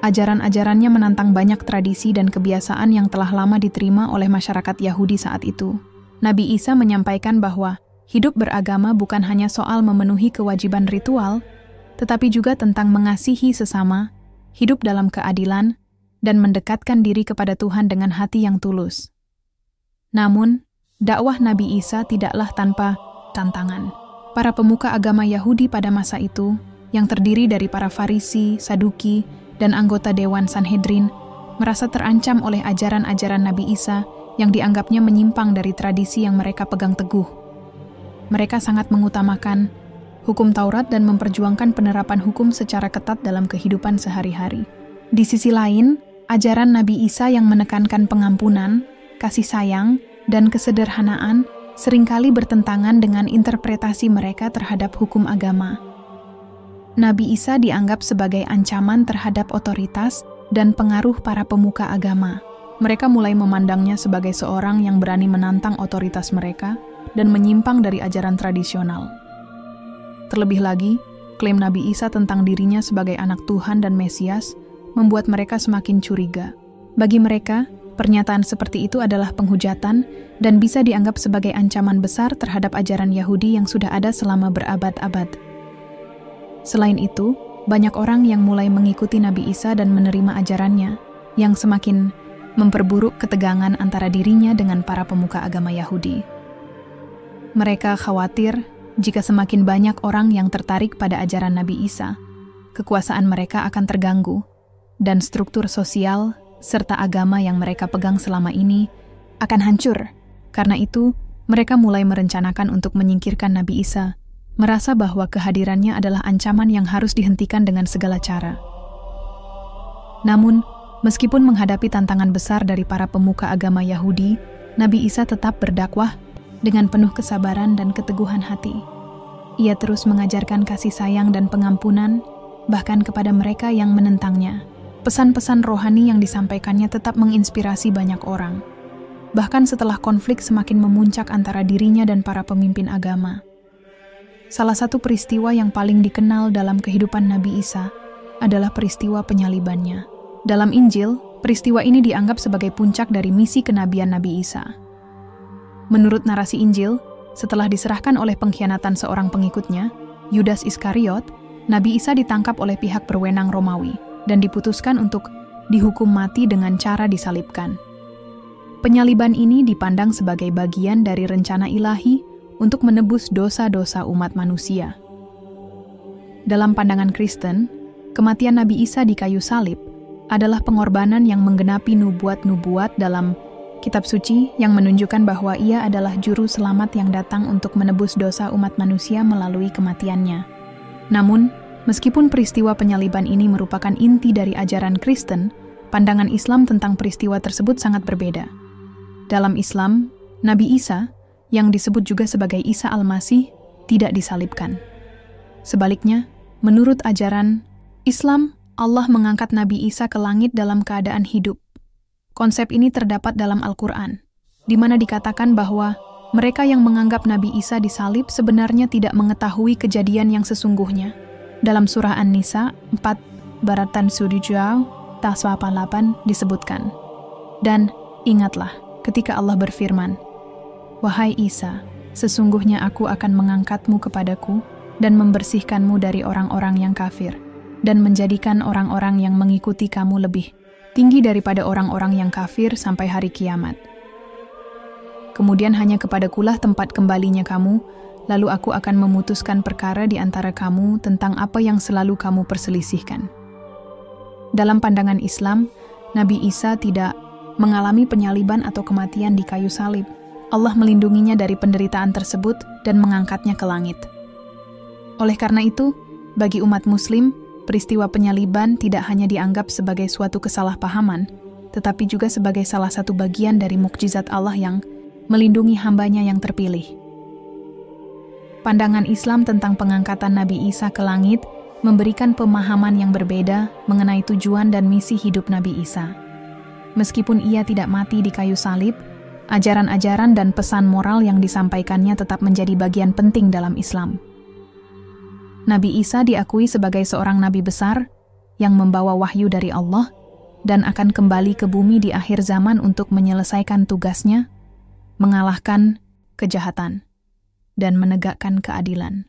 Ajaran-ajarannya menantang banyak tradisi dan kebiasaan yang telah lama diterima oleh masyarakat Yahudi saat itu. Nabi Isa menyampaikan bahwa hidup beragama bukan hanya soal memenuhi kewajiban ritual, tetapi juga tentang mengasihi sesama, hidup dalam keadilan, dan mendekatkan diri kepada Tuhan dengan hati yang tulus. Namun, dakwah Nabi Isa tidaklah tanpa tantangan. Para pemuka agama Yahudi pada masa itu, yang terdiri dari para Farisi, Saduki, dan anggota Dewan Sanhedrin, merasa terancam oleh ajaran-ajaran Nabi Isa yang dianggapnya menyimpang dari tradisi yang mereka pegang teguh. Mereka sangat mengutamakan hukum Taurat dan memperjuangkan penerapan hukum secara ketat dalam kehidupan sehari-hari. Di sisi lain, ajaran Nabi Isa yang menekankan pengampunan, kasih sayang, dan kesederhanaan seringkali bertentangan dengan interpretasi mereka terhadap hukum agama. Nabi Isa dianggap sebagai ancaman terhadap otoritas dan pengaruh para pemuka agama. Mereka mulai memandangnya sebagai seorang yang berani menantang otoritas mereka dan menyimpang dari ajaran tradisional. Terlebih lagi, klaim Nabi Isa tentang dirinya sebagai anak Tuhan dan Mesias membuat mereka semakin curiga. Bagi mereka, pernyataan seperti itu adalah penghujatan dan bisa dianggap sebagai ancaman besar terhadap ajaran Yahudi yang sudah ada selama berabad-abad. Selain itu, banyak orang yang mulai mengikuti Nabi Isa dan menerima ajarannya, yang semakin memperburuk ketegangan antara dirinya dengan para pemuka agama Yahudi. Mereka khawatir jika semakin banyak orang yang tertarik pada ajaran Nabi Isa, kekuasaan mereka akan terganggu, dan struktur sosial serta agama yang mereka pegang selama ini akan hancur. Karena itu, mereka mulai merencanakan untuk menyingkirkan Nabi Isa, merasa bahwa kehadirannya adalah ancaman yang harus dihentikan dengan segala cara. Namun, meskipun menghadapi tantangan besar dari para pemuka agama Yahudi, Nabi Isa tetap berdakwah dengan penuh kesabaran dan keteguhan hati. Ia terus mengajarkan kasih sayang dan pengampunan, bahkan kepada mereka yang menentangnya. Pesan-pesan rohani yang disampaikannya tetap menginspirasi banyak orang. Bahkan setelah konflik semakin memuncak antara dirinya dan para pemimpin agama. Salah satu peristiwa yang paling dikenal dalam kehidupan Nabi Isa adalah peristiwa penyalibannya. Dalam Injil, peristiwa ini dianggap sebagai puncak dari misi kenabian Nabi Isa. Menurut narasi Injil, setelah diserahkan oleh pengkhianatan seorang pengikutnya, Yudas Iskariot, Nabi Isa ditangkap oleh pihak berwenang Romawi dan diputuskan untuk dihukum mati dengan cara disalibkan. Penyaliban ini dipandang sebagai bagian dari rencana ilahi untuk menebus dosa-dosa umat manusia. Dalam pandangan Kristen, kematian Nabi Isa di kayu salib adalah pengorbanan yang menggenapi nubuat-nubuat dalam kitab suci yang menunjukkan bahwa ia adalah juru selamat yang datang untuk menebus dosa umat manusia melalui kematiannya. Namun, meskipun peristiwa penyaliban ini merupakan inti dari ajaran Kristen, pandangan Islam tentang peristiwa tersebut sangat berbeda. Dalam Islam, Nabi Isa, yang disebut juga sebagai Isa Al-Masih, tidak disalibkan. Sebaliknya, menurut ajaran Islam, Allah mengangkat Nabi Isa ke langit dalam keadaan hidup. Konsep ini terdapat dalam Al-Quran, di mana dikatakan bahwa mereka yang menganggap Nabi Isa disalib sebenarnya tidak mengetahui kejadian yang sesungguhnya. Dalam surah An-Nisa 4, Baratan Surujau, Taswa 8 disebutkan. Dan ingatlah, ketika Allah berfirman, "Wahai Isa, sesungguhnya aku akan mengangkatmu kepadaku dan membersihkanmu dari orang-orang yang kafir, dan menjadikan orang-orang yang mengikuti kamu lebih tinggi daripada orang-orang yang kafir sampai hari kiamat. Kemudian hanya kepadakulah tempat kembalinya kamu, lalu aku akan memutuskan perkara di antara kamu tentang apa yang selalu kamu perselisihkan." Dalam pandangan Islam, Nabi Isa tidak mengalami penyaliban atau kematian di kayu salib. Allah melindunginya dari penderitaan tersebut dan mengangkatnya ke langit. Oleh karena itu, bagi umat Muslim, peristiwa penyaliban tidak hanya dianggap sebagai suatu kesalahpahaman, tetapi juga sebagai salah satu bagian dari mukjizat Allah yang melindungi hambanya yang terpilih. Pandangan Islam tentang pengangkatan Nabi Isa ke langit memberikan pemahaman yang berbeda mengenai tujuan dan misi hidup Nabi Isa. Meskipun ia tidak mati di kayu salib, ajaran-ajaran dan pesan moral yang disampaikannya tetap menjadi bagian penting dalam Islam. Nabi Isa diakui sebagai seorang nabi besar yang membawa wahyu dari Allah dan akan kembali ke bumi di akhir zaman untuk menyelesaikan tugasnya, mengalahkan kejahatan, dan menegakkan keadilan.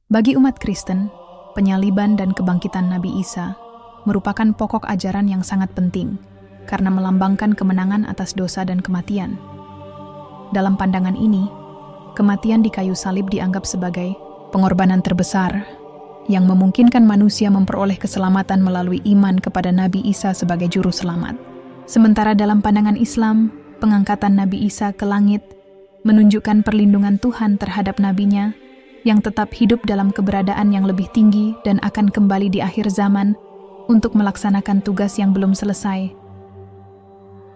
Bagi umat Kristen, penyaliban dan kebangkitan Nabi Isa merupakan pokok ajaran yang sangat penting karena melambangkan kemenangan atas dosa dan kematian. Dalam pandangan ini, kematian di kayu salib dianggap sebagai pengorbanan terbesar yang memungkinkan manusia memperoleh keselamatan melalui iman kepada Nabi Isa sebagai juru selamat. Sementara dalam pandangan Islam, pengangkatan Nabi Isa ke langit menunjukkan perlindungan Tuhan terhadap nabinya yang tetap hidup dalam keberadaan yang lebih tinggi dan akan kembali di akhir zaman untuk melaksanakan tugas yang belum selesai.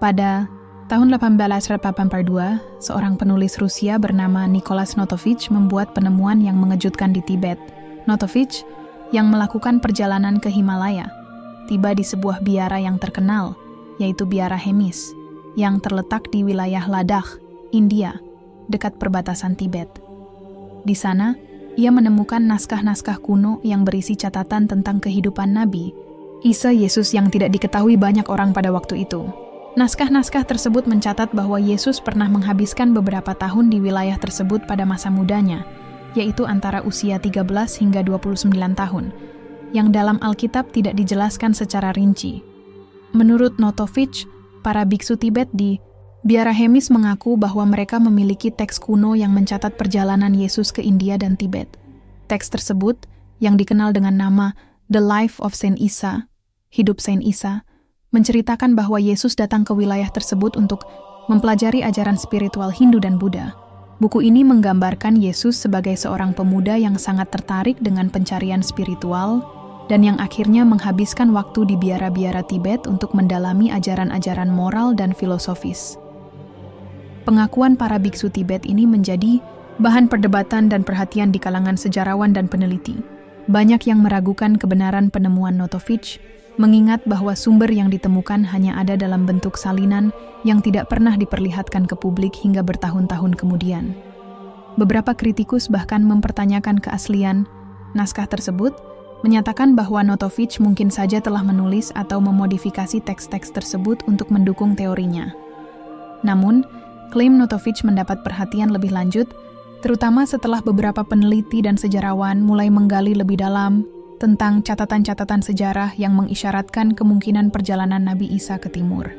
Pada tahun 1882, seorang penulis Rusia bernama Nicholas Notovich membuat penemuan yang mengejutkan di Tibet. Notovich, yang melakukan perjalanan ke Himalaya, tiba di sebuah biara yang terkenal, yaitu Biara Hemis, yang terletak di wilayah Ladakh, India, dekat perbatasan Tibet. Di sana, ia menemukan naskah-naskah kuno yang berisi catatan tentang kehidupan Nabi Isa Yesus yang tidak diketahui banyak orang pada waktu itu. Naskah-naskah tersebut mencatat bahwa Yesus pernah menghabiskan beberapa tahun di wilayah tersebut pada masa mudanya, yaitu antara usia 13 hingga 29 tahun, yang dalam Alkitab tidak dijelaskan secara rinci. Menurut Notovich, para biksu Tibet di Biara Hemis mengaku bahwa mereka memiliki teks kuno yang mencatat perjalanan Yesus ke India dan Tibet. Teks tersebut, yang dikenal dengan nama The Life of Saint Isa, Hidup Saint Isa, menceritakan bahwa Yesus datang ke wilayah tersebut untuk mempelajari ajaran spiritual Hindu dan Buddha. Buku ini menggambarkan Yesus sebagai seorang pemuda yang sangat tertarik dengan pencarian spiritual dan yang akhirnya menghabiskan waktu di biara-biara Tibet untuk mendalami ajaran-ajaran moral dan filosofis. Pengakuan para biksu Tibet ini menjadi bahan perdebatan dan perhatian di kalangan sejarawan dan peneliti. Banyak yang meragukan kebenaran penemuan Notovich, mengingat bahwa sumber yang ditemukan hanya ada dalam bentuk salinan yang tidak pernah diperlihatkan ke publik hingga bertahun-tahun kemudian. Beberapa kritikus bahkan mempertanyakan keaslian naskah tersebut, menyatakan bahwa Notovich mungkin saja telah menulis atau memodifikasi teks-teks tersebut untuk mendukung teorinya. Namun, klaim Notovich mendapat perhatian lebih lanjut, terutama setelah beberapa peneliti dan sejarawan mulai menggali lebih dalam tentang catatan-catatan sejarah yang mengisyaratkan kemungkinan perjalanan Nabi Isa ke timur.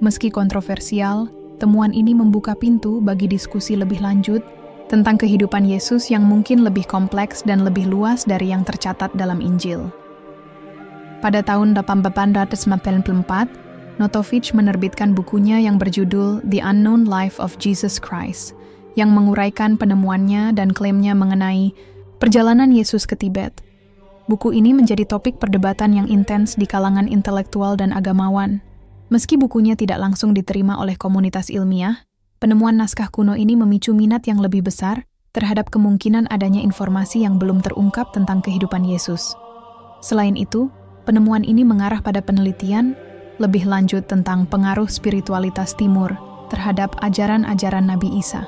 Meski kontroversial, temuan ini membuka pintu bagi diskusi lebih lanjut tentang kehidupan Yesus yang mungkin lebih kompleks dan lebih luas dari yang tercatat dalam Injil. Pada tahun 1894, Notovich menerbitkan bukunya yang berjudul The Unknown Life of Jesus Christ, yang menguraikan penemuannya dan klaimnya mengenai perjalanan Yesus ke Tibet. Buku ini menjadi topik perdebatan yang intens di kalangan intelektual dan agamawan. Meski bukunya tidak langsung diterima oleh komunitas ilmiah, penemuan naskah kuno ini memicu minat yang lebih besar terhadap kemungkinan adanya informasi yang belum terungkap tentang kehidupan Yesus. Selain itu, penemuan ini mengarah pada penelitian lebih lanjut tentang pengaruh spiritualitas Timur terhadap ajaran-ajaran Nabi Isa.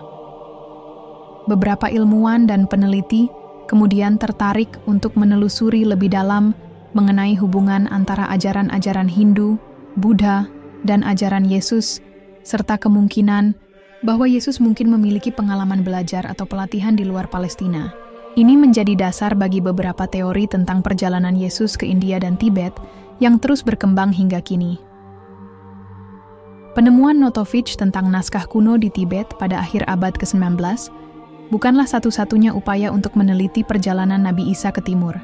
Beberapa ilmuwan dan peneliti kemudian tertarik untuk menelusuri lebih dalam mengenai hubungan antara ajaran-ajaran Hindu, Buddha, dan ajaran Yesus, serta kemungkinan bahwa Yesus mungkin memiliki pengalaman belajar atau pelatihan di luar Palestina. Ini menjadi dasar bagi beberapa teori tentang perjalanan Yesus ke India dan Tibet yang terus berkembang hingga kini. Penemuan Notovich tentang naskah kuno di Tibet pada akhir abad ke-19 bukanlah satu-satunya upaya untuk meneliti perjalanan Nabi Isa ke timur.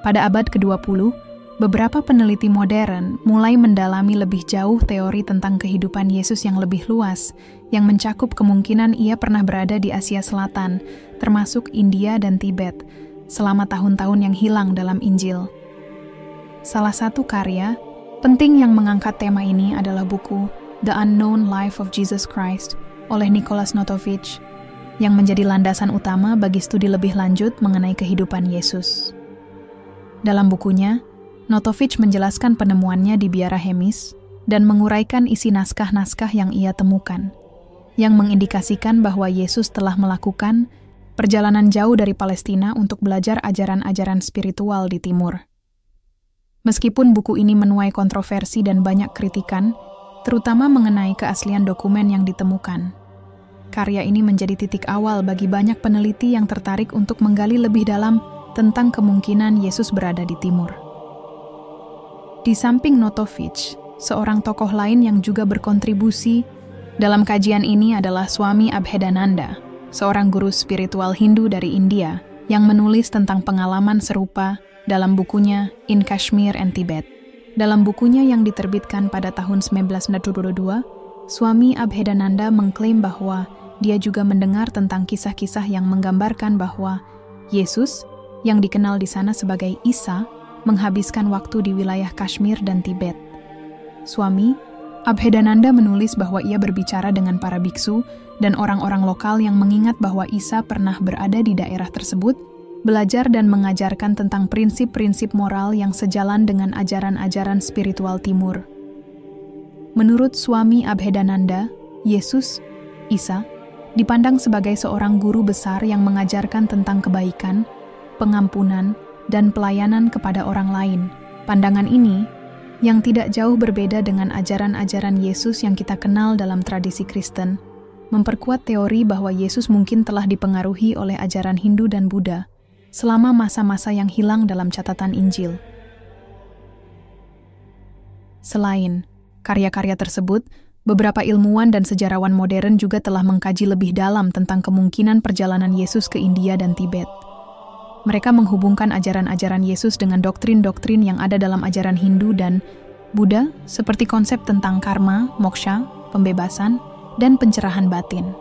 Pada abad ke-20, beberapa peneliti modern mulai mendalami lebih jauh teori tentang kehidupan Yesus yang lebih luas, yang mencakup kemungkinan ia pernah berada di Asia Selatan, termasuk India dan Tibet, selama tahun-tahun yang hilang dalam Injil. Salah satu karya penting yang mengangkat tema ini adalah buku The Unknown Life of Jesus Christ oleh Nicholas Notovich, yang menjadi landasan utama bagi studi lebih lanjut mengenai kehidupan Yesus. Dalam bukunya, Notovich menjelaskan penemuannya di biara Hemis dan menguraikan isi naskah-naskah yang ia temukan, yang mengindikasikan bahwa Yesus telah melakukan perjalanan jauh dari Palestina untuk belajar ajaran-ajaran spiritual di timur. Meskipun buku ini menuai kontroversi dan banyak kritikan, terutama mengenai keaslian dokumen yang ditemukan, karya ini menjadi titik awal bagi banyak peneliti yang tertarik untuk menggali lebih dalam tentang kemungkinan Yesus berada di timur. Di samping Notovich, seorang tokoh lain yang juga berkontribusi dalam kajian ini adalah Swami Abhedananda, seorang guru spiritual Hindu dari India yang menulis tentang pengalaman serupa dalam bukunya In Kashmir and Tibet. Dalam bukunya yang diterbitkan pada tahun 1922, Swami Abhedananda mengklaim bahwa dia juga mendengar tentang kisah-kisah yang menggambarkan bahwa Yesus, yang dikenal di sana sebagai Isa, menghabiskan waktu di wilayah Kashmir dan Tibet. Swami Abhedananda menulis bahwa ia berbicara dengan para biksu dan orang-orang lokal yang mengingat bahwa Isa pernah berada di daerah tersebut, belajar dan mengajarkan tentang prinsip-prinsip moral yang sejalan dengan ajaran-ajaran spiritual Timur. Menurut Swami Abhedananda, Yesus, Isa, dipandang sebagai seorang guru besar yang mengajarkan tentang kebaikan, pengampunan, dan pelayanan kepada orang lain. Pandangan ini, yang tidak jauh berbeda dengan ajaran-ajaran Yesus yang kita kenal dalam tradisi Kristen, memperkuat teori bahwa Yesus mungkin telah dipengaruhi oleh ajaran Hindu dan Buddha selama masa-masa yang hilang dalam catatan Injil. Selain karya-karya tersebut, beberapa ilmuwan dan sejarawan modern juga telah mengkaji lebih dalam tentang kemungkinan perjalanan Yesus ke India dan Tibet. Mereka menghubungkan ajaran-ajaran Yesus dengan doktrin-doktrin yang ada dalam ajaran Hindu dan Buddha, seperti konsep tentang karma, moksha, pembebasan, dan pencerahan batin.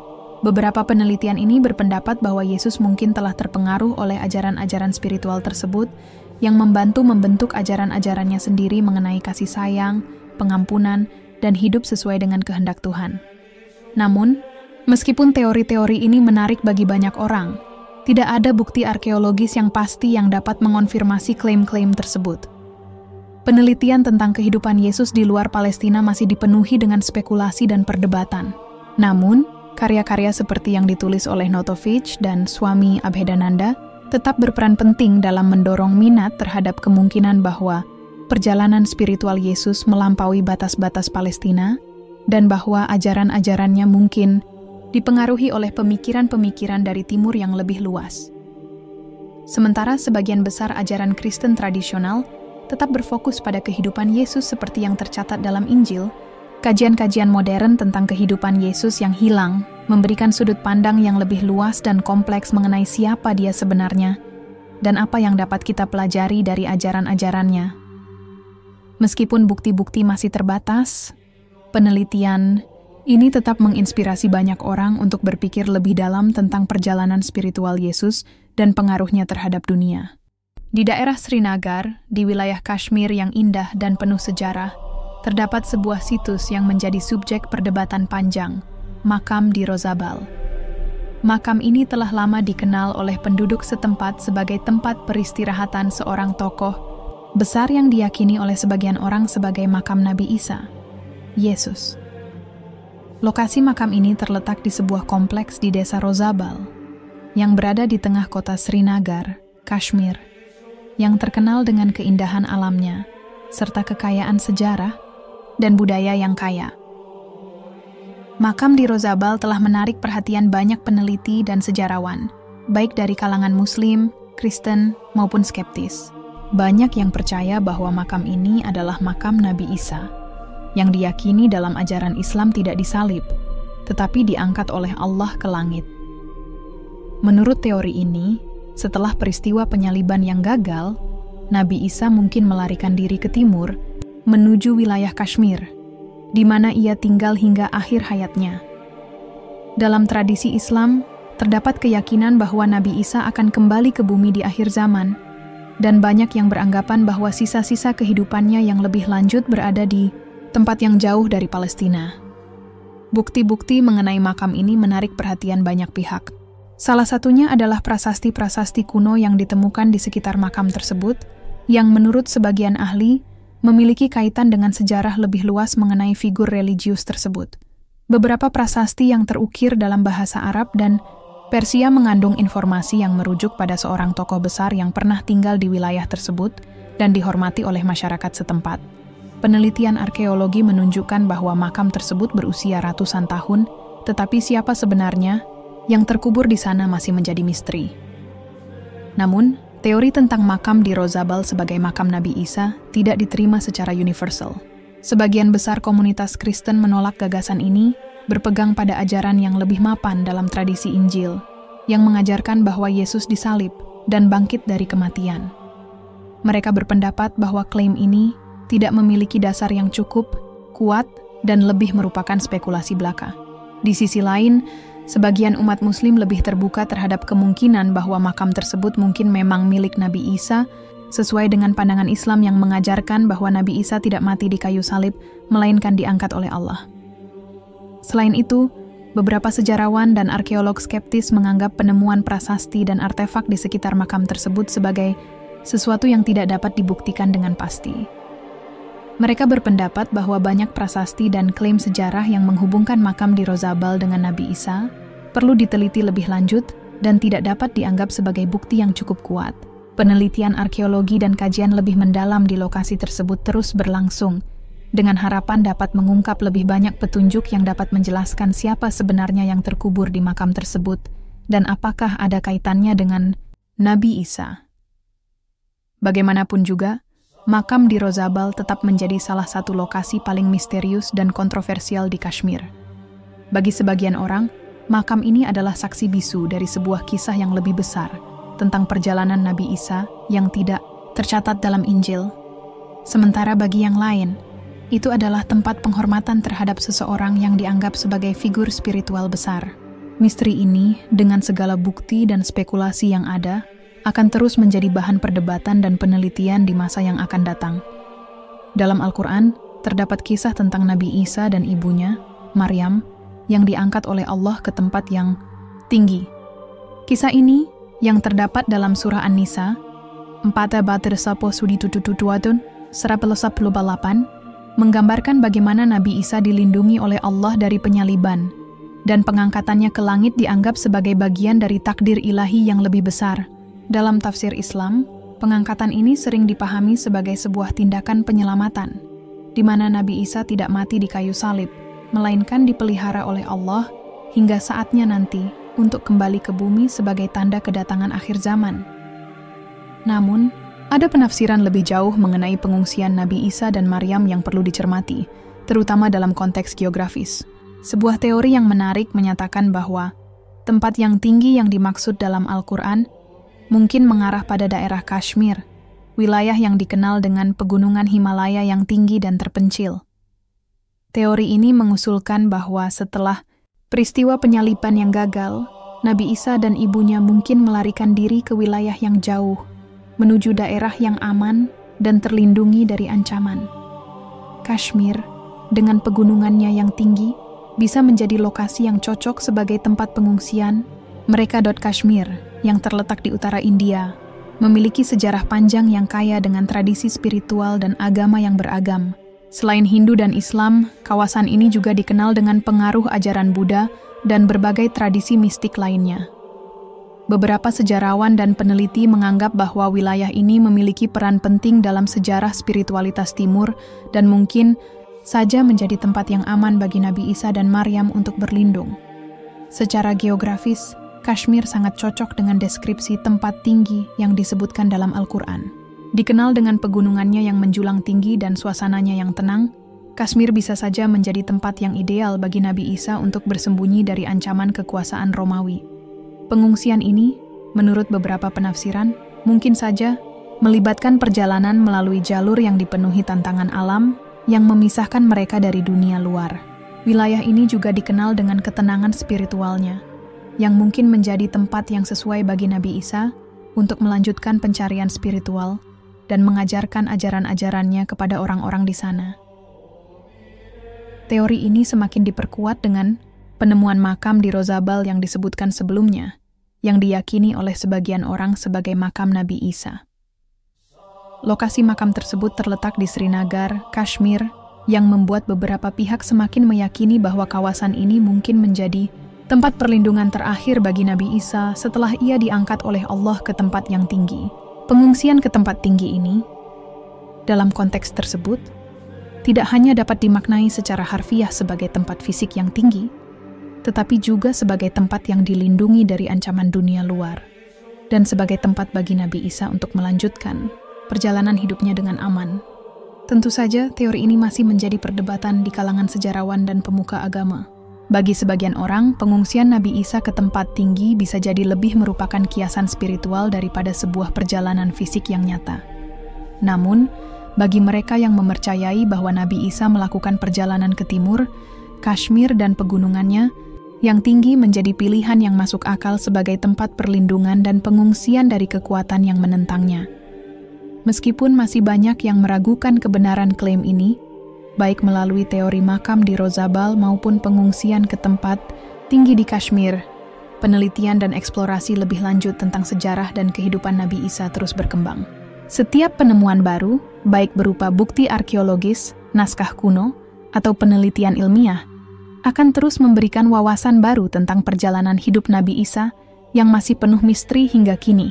Beberapa penelitian ini berpendapat bahwa Yesus mungkin telah terpengaruh oleh ajaran-ajaran spiritual tersebut yang membantu membentuk ajaran-ajarannya sendiri mengenai kasih sayang, pengampunan, dan hidup sesuai dengan kehendak Tuhan. Namun, meskipun teori-teori ini menarik bagi banyak orang, tidak ada bukti arkeologis yang pasti yang dapat mengonfirmasi klaim-klaim tersebut. Penelitian tentang kehidupan Yesus di luar Palestina masih dipenuhi dengan spekulasi dan perdebatan. Namun, karya-karya seperti yang ditulis oleh Notovich dan Swami Abhedananda tetap berperan penting dalam mendorong minat terhadap kemungkinan bahwa perjalanan spiritual Yesus melampaui batas-batas Palestina dan bahwa ajaran-ajarannya mungkin dipengaruhi oleh pemikiran-pemikiran dari timur yang lebih luas. Sementara sebagian besar ajaran Kristen tradisional tetap berfokus pada kehidupan Yesus seperti yang tercatat dalam Injil, kajian-kajian modern tentang kehidupan Yesus yang hilang memberikan sudut pandang yang lebih luas dan kompleks mengenai siapa Dia sebenarnya dan apa yang dapat kita pelajari dari ajaran-ajarannya. Meskipun bukti-bukti masih terbatas, penelitian ini tetap menginspirasi banyak orang untuk berpikir lebih dalam tentang perjalanan spiritual Yesus dan pengaruhnya terhadap dunia. Di daerah Srinagar, di wilayah Kashmir yang indah dan penuh sejarah, terdapat sebuah situs yang menjadi subjek perdebatan panjang, Makam di Rosabal. Makam ini telah lama dikenal oleh penduduk setempat sebagai tempat peristirahatan seorang tokoh besar yang diyakini oleh sebagian orang sebagai makam Nabi Isa, Yesus. Lokasi makam ini terletak di sebuah kompleks di desa Rosabal, yang berada di tengah kota Srinagar, Kashmir, yang terkenal dengan keindahan alamnya, serta kekayaan sejarah dan budaya yang kaya. Makam di Rosabal telah menarik perhatian banyak peneliti dan sejarawan, baik dari kalangan Muslim, Kristen, maupun skeptis. Banyak yang percaya bahwa makam ini adalah makam Nabi Isa, yang diyakini dalam ajaran Islam tidak disalib, tetapi diangkat oleh Allah ke langit. Menurut teori ini, setelah peristiwa penyaliban yang gagal, Nabi Isa mungkin melarikan diri ke timur, menuju wilayah Kashmir, di mana ia tinggal hingga akhir hayatnya. Dalam tradisi Islam, terdapat keyakinan bahwa Nabi Isa akan kembali ke bumi di akhir zaman, dan banyak yang beranggapan bahwa sisa-sisa kehidupannya yang lebih lanjut berada di tempat yang jauh dari Palestina. Bukti-bukti mengenai makam ini menarik perhatian banyak pihak. Salah satunya adalah prasasti-prasasti kuno yang ditemukan di sekitar makam tersebut, yang menurut sebagian ahli memiliki kaitan dengan sejarah lebih luas mengenai figur religius tersebut. Beberapa prasasti yang terukir dalam bahasa Arab dan Persia mengandung informasi yang merujuk pada seorang tokoh besar yang pernah tinggal di wilayah tersebut dan dihormati oleh masyarakat setempat. Penelitian arkeologi menunjukkan bahwa makam tersebut berusia ratusan tahun, tetapi siapa sebenarnya yang terkubur di sana masih menjadi misteri. Namun, teori tentang makam di Rosabal sebagai makam Nabi Isa tidak diterima secara universal. Sebagian besar komunitas Kristen menolak gagasan ini, berpegang pada ajaran yang lebih mapan dalam tradisi Injil, yang mengajarkan bahwa Yesus disalib dan bangkit dari kematian. Mereka berpendapat bahwa klaim ini tidak memiliki dasar yang cukup, kuat, dan lebih merupakan spekulasi belaka. Di sisi lain, sebagian umat Muslim lebih terbuka terhadap kemungkinan bahwa makam tersebut mungkin memang milik Nabi Isa, sesuai dengan pandangan Islam yang mengajarkan bahwa Nabi Isa tidak mati di kayu salib, melainkan diangkat oleh Allah. Selain itu, beberapa sejarawan dan arkeolog skeptis menganggap penemuan prasasti dan artefak di sekitar makam tersebut sebagai sesuatu yang tidak dapat dibuktikan dengan pasti. Mereka berpendapat bahwa banyak prasasti dan klaim sejarah yang menghubungkan makam di Rosabal dengan Nabi Isa perlu diteliti lebih lanjut dan tidak dapat dianggap sebagai bukti yang cukup kuat. Penelitian arkeologi dan kajian lebih mendalam di lokasi tersebut terus berlangsung, dengan harapan dapat mengungkap lebih banyak petunjuk yang dapat menjelaskan siapa sebenarnya yang terkubur di makam tersebut dan apakah ada kaitannya dengan Nabi Isa. Bagaimanapun juga, makam di Rosabal tetap menjadi salah satu lokasi paling misterius dan kontroversial di Kashmir. Bagi sebagian orang, makam ini adalah saksi bisu dari sebuah kisah yang lebih besar tentang perjalanan Nabi Isa yang tidak tercatat dalam Injil. Sementara bagi yang lain, itu adalah tempat penghormatan terhadap seseorang yang dianggap sebagai figur spiritual besar. Misteri ini, dengan segala bukti dan spekulasi yang ada, akan terus menjadi bahan perdebatan dan penelitian di masa yang akan datang. Dalam Al-Quran, terdapat kisah tentang Nabi Isa dan ibunya, Maryam, yang diangkat oleh Allah ke tempat yang tinggi. Kisah ini, yang terdapat dalam surah An-Nisa, 4:1-8, menggambarkan bagaimana Nabi Isa dilindungi oleh Allah dari penyaliban, dan pengangkatannya ke langit dianggap sebagai bagian dari takdir ilahi yang lebih besar. Dalam tafsir Islam, pengangkatan ini sering dipahami sebagai sebuah tindakan penyelamatan, di mana Nabi Isa tidak mati di kayu salib, melainkan dipelihara oleh Allah hingga saatnya nanti untuk kembali ke bumi sebagai tanda kedatangan akhir zaman. Namun, ada penafsiran lebih jauh mengenai pengungsian Nabi Isa dan Maryam yang perlu dicermati, terutama dalam konteks geografis. Sebuah teori yang menarik menyatakan bahwa tempat yang tinggi yang dimaksud dalam Al-Quran mungkin mengarah pada daerah Kashmir, wilayah yang dikenal dengan pegunungan Himalaya yang tinggi dan terpencil. Teori ini mengusulkan bahwa setelah peristiwa penyaliban yang gagal, Nabi Isa dan ibunya mungkin melarikan diri ke wilayah yang jauh, menuju daerah yang aman dan terlindungi dari ancaman. Kashmir, dengan pegunungannya yang tinggi, bisa menjadi lokasi yang cocok sebagai tempat pengungsian. Mereka Kashmir, yang terletak di utara India, memiliki sejarah panjang yang kaya dengan tradisi spiritual dan agama yang beragam. Selain Hindu dan Islam, kawasan ini juga dikenal dengan pengaruh ajaran Buddha dan berbagai tradisi mistik lainnya. Beberapa sejarawan dan peneliti menganggap bahwa wilayah ini memiliki peran penting dalam sejarah spiritualitas Timur dan mungkin saja menjadi tempat yang aman bagi Nabi Isa dan Maryam untuk berlindung. Secara geografis, Kashmir sangat cocok dengan deskripsi tempat tinggi yang disebutkan dalam Al-Quran. Dikenal dengan pegunungannya yang menjulang tinggi dan suasananya yang tenang, Kashmir bisa saja menjadi tempat yang ideal bagi Nabi Isa untuk bersembunyi dari ancaman kekuasaan Romawi. Pengungsian ini, menurut beberapa penafsiran, mungkin saja melibatkan perjalanan melalui jalur yang dipenuhi tantangan alam yang memisahkan mereka dari dunia luar. Wilayah ini juga dikenal dengan ketenangan spiritualnya, yang mungkin menjadi tempat yang sesuai bagi Nabi Isa untuk melanjutkan pencarian spiritual dan mengajarkan ajaran-ajarannya kepada orang-orang di sana. Teori ini semakin diperkuat dengan penemuan makam di Rozabal yang disebutkan sebelumnya, yang diyakini oleh sebagian orang sebagai makam Nabi Isa. Lokasi makam tersebut terletak di Srinagar, Kashmir, yang membuat beberapa pihak semakin meyakini bahwa kawasan ini mungkin menjadi tempat perlindungan terakhir bagi Nabi Isa setelah ia diangkat oleh Allah ke tempat yang tinggi. Pengungsian ke tempat tinggi ini, dalam konteks tersebut, tidak hanya dapat dimaknai secara harfiah sebagai tempat fisik yang tinggi, tetapi juga sebagai tempat yang dilindungi dari ancaman dunia luar, dan sebagai tempat bagi Nabi Isa untuk melanjutkan perjalanan hidupnya dengan aman. Tentu saja, teori ini masih menjadi perdebatan di kalangan sejarawan dan pemuka agama. Bagi sebagian orang, pengungsian Nabi Isa ke tempat tinggi bisa jadi lebih merupakan kiasan spiritual daripada sebuah perjalanan fisik yang nyata. Namun, bagi mereka yang mempercayai bahwa Nabi Isa melakukan perjalanan ke timur, Kashmir dan pegunungannya yang tinggi menjadi pilihan yang masuk akal sebagai tempat perlindungan dan pengungsian dari kekuatan yang menentangnya. Meskipun masih banyak yang meragukan kebenaran klaim ini, baik melalui teori makam di Rozabal maupun pengungsian ke tempat tinggi di Kashmir, penelitian dan eksplorasi lebih lanjut tentang sejarah dan kehidupan Nabi Isa terus berkembang. Setiap penemuan baru, baik berupa bukti arkeologis, naskah kuno, atau penelitian ilmiah, akan terus memberikan wawasan baru tentang perjalanan hidup Nabi Isa yang masih penuh misteri hingga kini.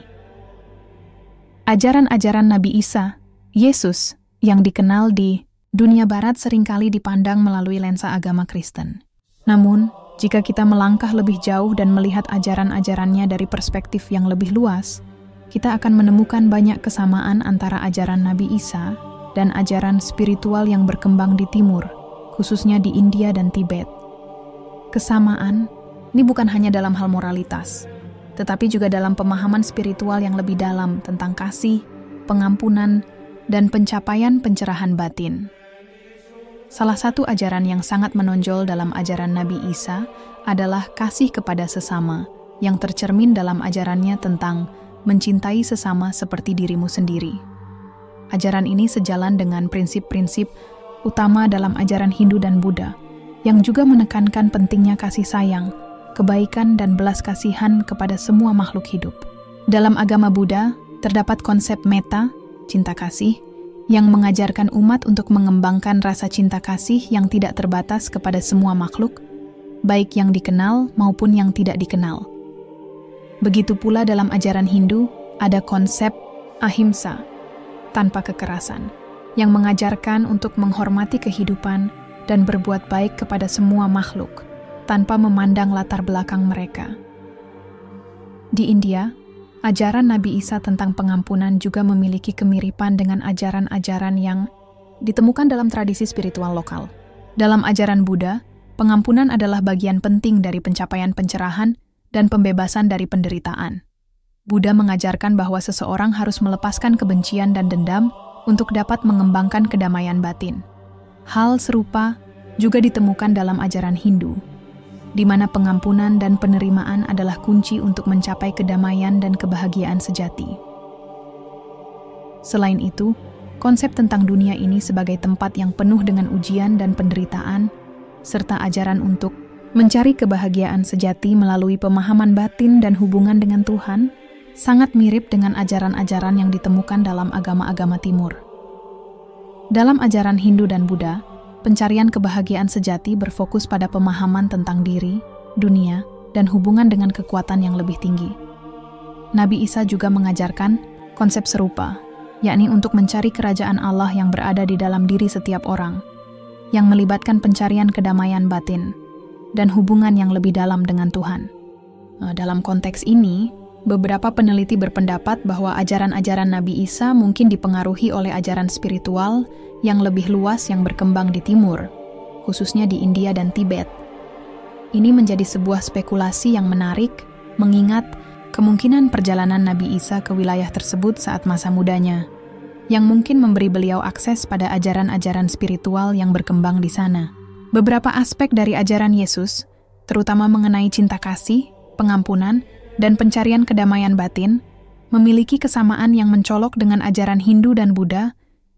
Ajaran-ajaran Nabi Isa, Yesus, yang dikenal di dunia barat seringkali dipandang melalui lensa agama Kristen. Namun, jika kita melangkah lebih jauh dan melihat ajaran-ajarannya dari perspektif yang lebih luas, kita akan menemukan banyak kesamaan antara ajaran Nabi Isa dan ajaran spiritual yang berkembang di Timur, khususnya di India dan Tibet. Kesamaan ini bukan hanya dalam hal moralitas, tetapi juga dalam pemahaman spiritual yang lebih dalam tentang kasih, pengampunan, dan pencapaian pencerahan batin. Salah satu ajaran yang sangat menonjol dalam ajaran Nabi Isa adalah kasih kepada sesama, yang tercermin dalam ajarannya tentang mencintai sesama seperti dirimu sendiri. Ajaran ini sejalan dengan prinsip-prinsip utama dalam ajaran Hindu dan Buddha, yang juga menekankan pentingnya kasih sayang, kebaikan dan belas kasihan kepada semua makhluk hidup. Dalam agama Buddha, terdapat konsep metta, cinta kasih, yang mengajarkan umat untuk mengembangkan rasa cinta kasih yang tidak terbatas kepada semua makhluk, baik yang dikenal maupun yang tidak dikenal. Begitu pula dalam ajaran Hindu, ada konsep ahimsa, tanpa kekerasan, yang mengajarkan untuk menghormati kehidupan dan berbuat baik kepada semua makhluk, tanpa memandang latar belakang mereka. Di India, ajaran Nabi Isa tentang pengampunan juga memiliki kemiripan dengan ajaran-ajaran yang ditemukan dalam tradisi spiritual lokal. Dalam ajaran Buddha, pengampunan adalah bagian penting dari pencapaian pencerahan dan pembebasan dari penderitaan. Buddha mengajarkan bahwa seseorang harus melepaskan kebencian dan dendam untuk dapat mengembangkan kedamaian batin. Hal serupa juga ditemukan dalam ajaran Hindu, di mana pengampunan dan penerimaan adalah kunci untuk mencapai kedamaian dan kebahagiaan sejati. Selain itu, konsep tentang dunia ini sebagai tempat yang penuh dengan ujian dan penderitaan, serta ajaran untuk mencari kebahagiaan sejati melalui pemahaman batin dan hubungan dengan Tuhan, sangat mirip dengan ajaran-ajaran yang ditemukan dalam agama-agama Timur. Dalam ajaran Hindu dan Buddha, pencarian kebahagiaan sejati berfokus pada pemahaman tentang diri, dunia, dan hubungan dengan kekuatan yang lebih tinggi. Nabi Isa juga mengajarkan konsep serupa, yakni untuk mencari kerajaan Allah yang berada di dalam diri setiap orang, yang melibatkan pencarian kedamaian batin dan hubungan yang lebih dalam dengan Tuhan. Dalam konteks ini, beberapa peneliti berpendapat bahwa ajaran-ajaran Nabi Isa mungkin dipengaruhi oleh ajaran spiritual yang lebih luas yang berkembang di Timur, khususnya di India dan Tibet. Ini menjadi sebuah spekulasi yang menarik, mengingat kemungkinan perjalanan Nabi Isa ke wilayah tersebut saat masa mudanya, yang mungkin memberi beliau akses pada ajaran-ajaran spiritual yang berkembang di sana. Beberapa aspek dari ajaran Yesus, terutama mengenai cinta kasih, pengampunan, dan pencarian kedamaian batin, memiliki kesamaan yang mencolok dengan ajaran Hindu dan Buddha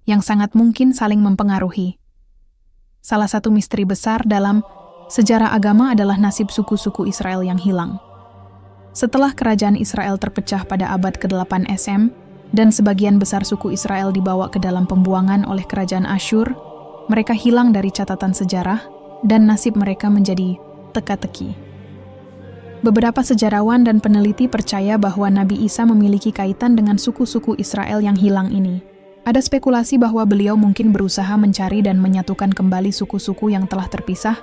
yang sangat mungkin saling mempengaruhi. Salah satu misteri besar dalam sejarah agama adalah nasib suku-suku Israel yang hilang. Setelah kerajaan Israel terpecah pada abad ke-8 SM, dan sebagian besar suku Israel dibawa ke dalam pembuangan oleh kerajaan Asyur, mereka hilang dari catatan sejarah dan nasib mereka menjadi teka-teki. Beberapa sejarawan dan peneliti percaya bahwa Nabi Isa memiliki kaitan dengan suku-suku Israel yang hilang ini. Ada spekulasi bahwa beliau mungkin berusaha mencari dan menyatukan kembali suku-suku yang telah terpisah,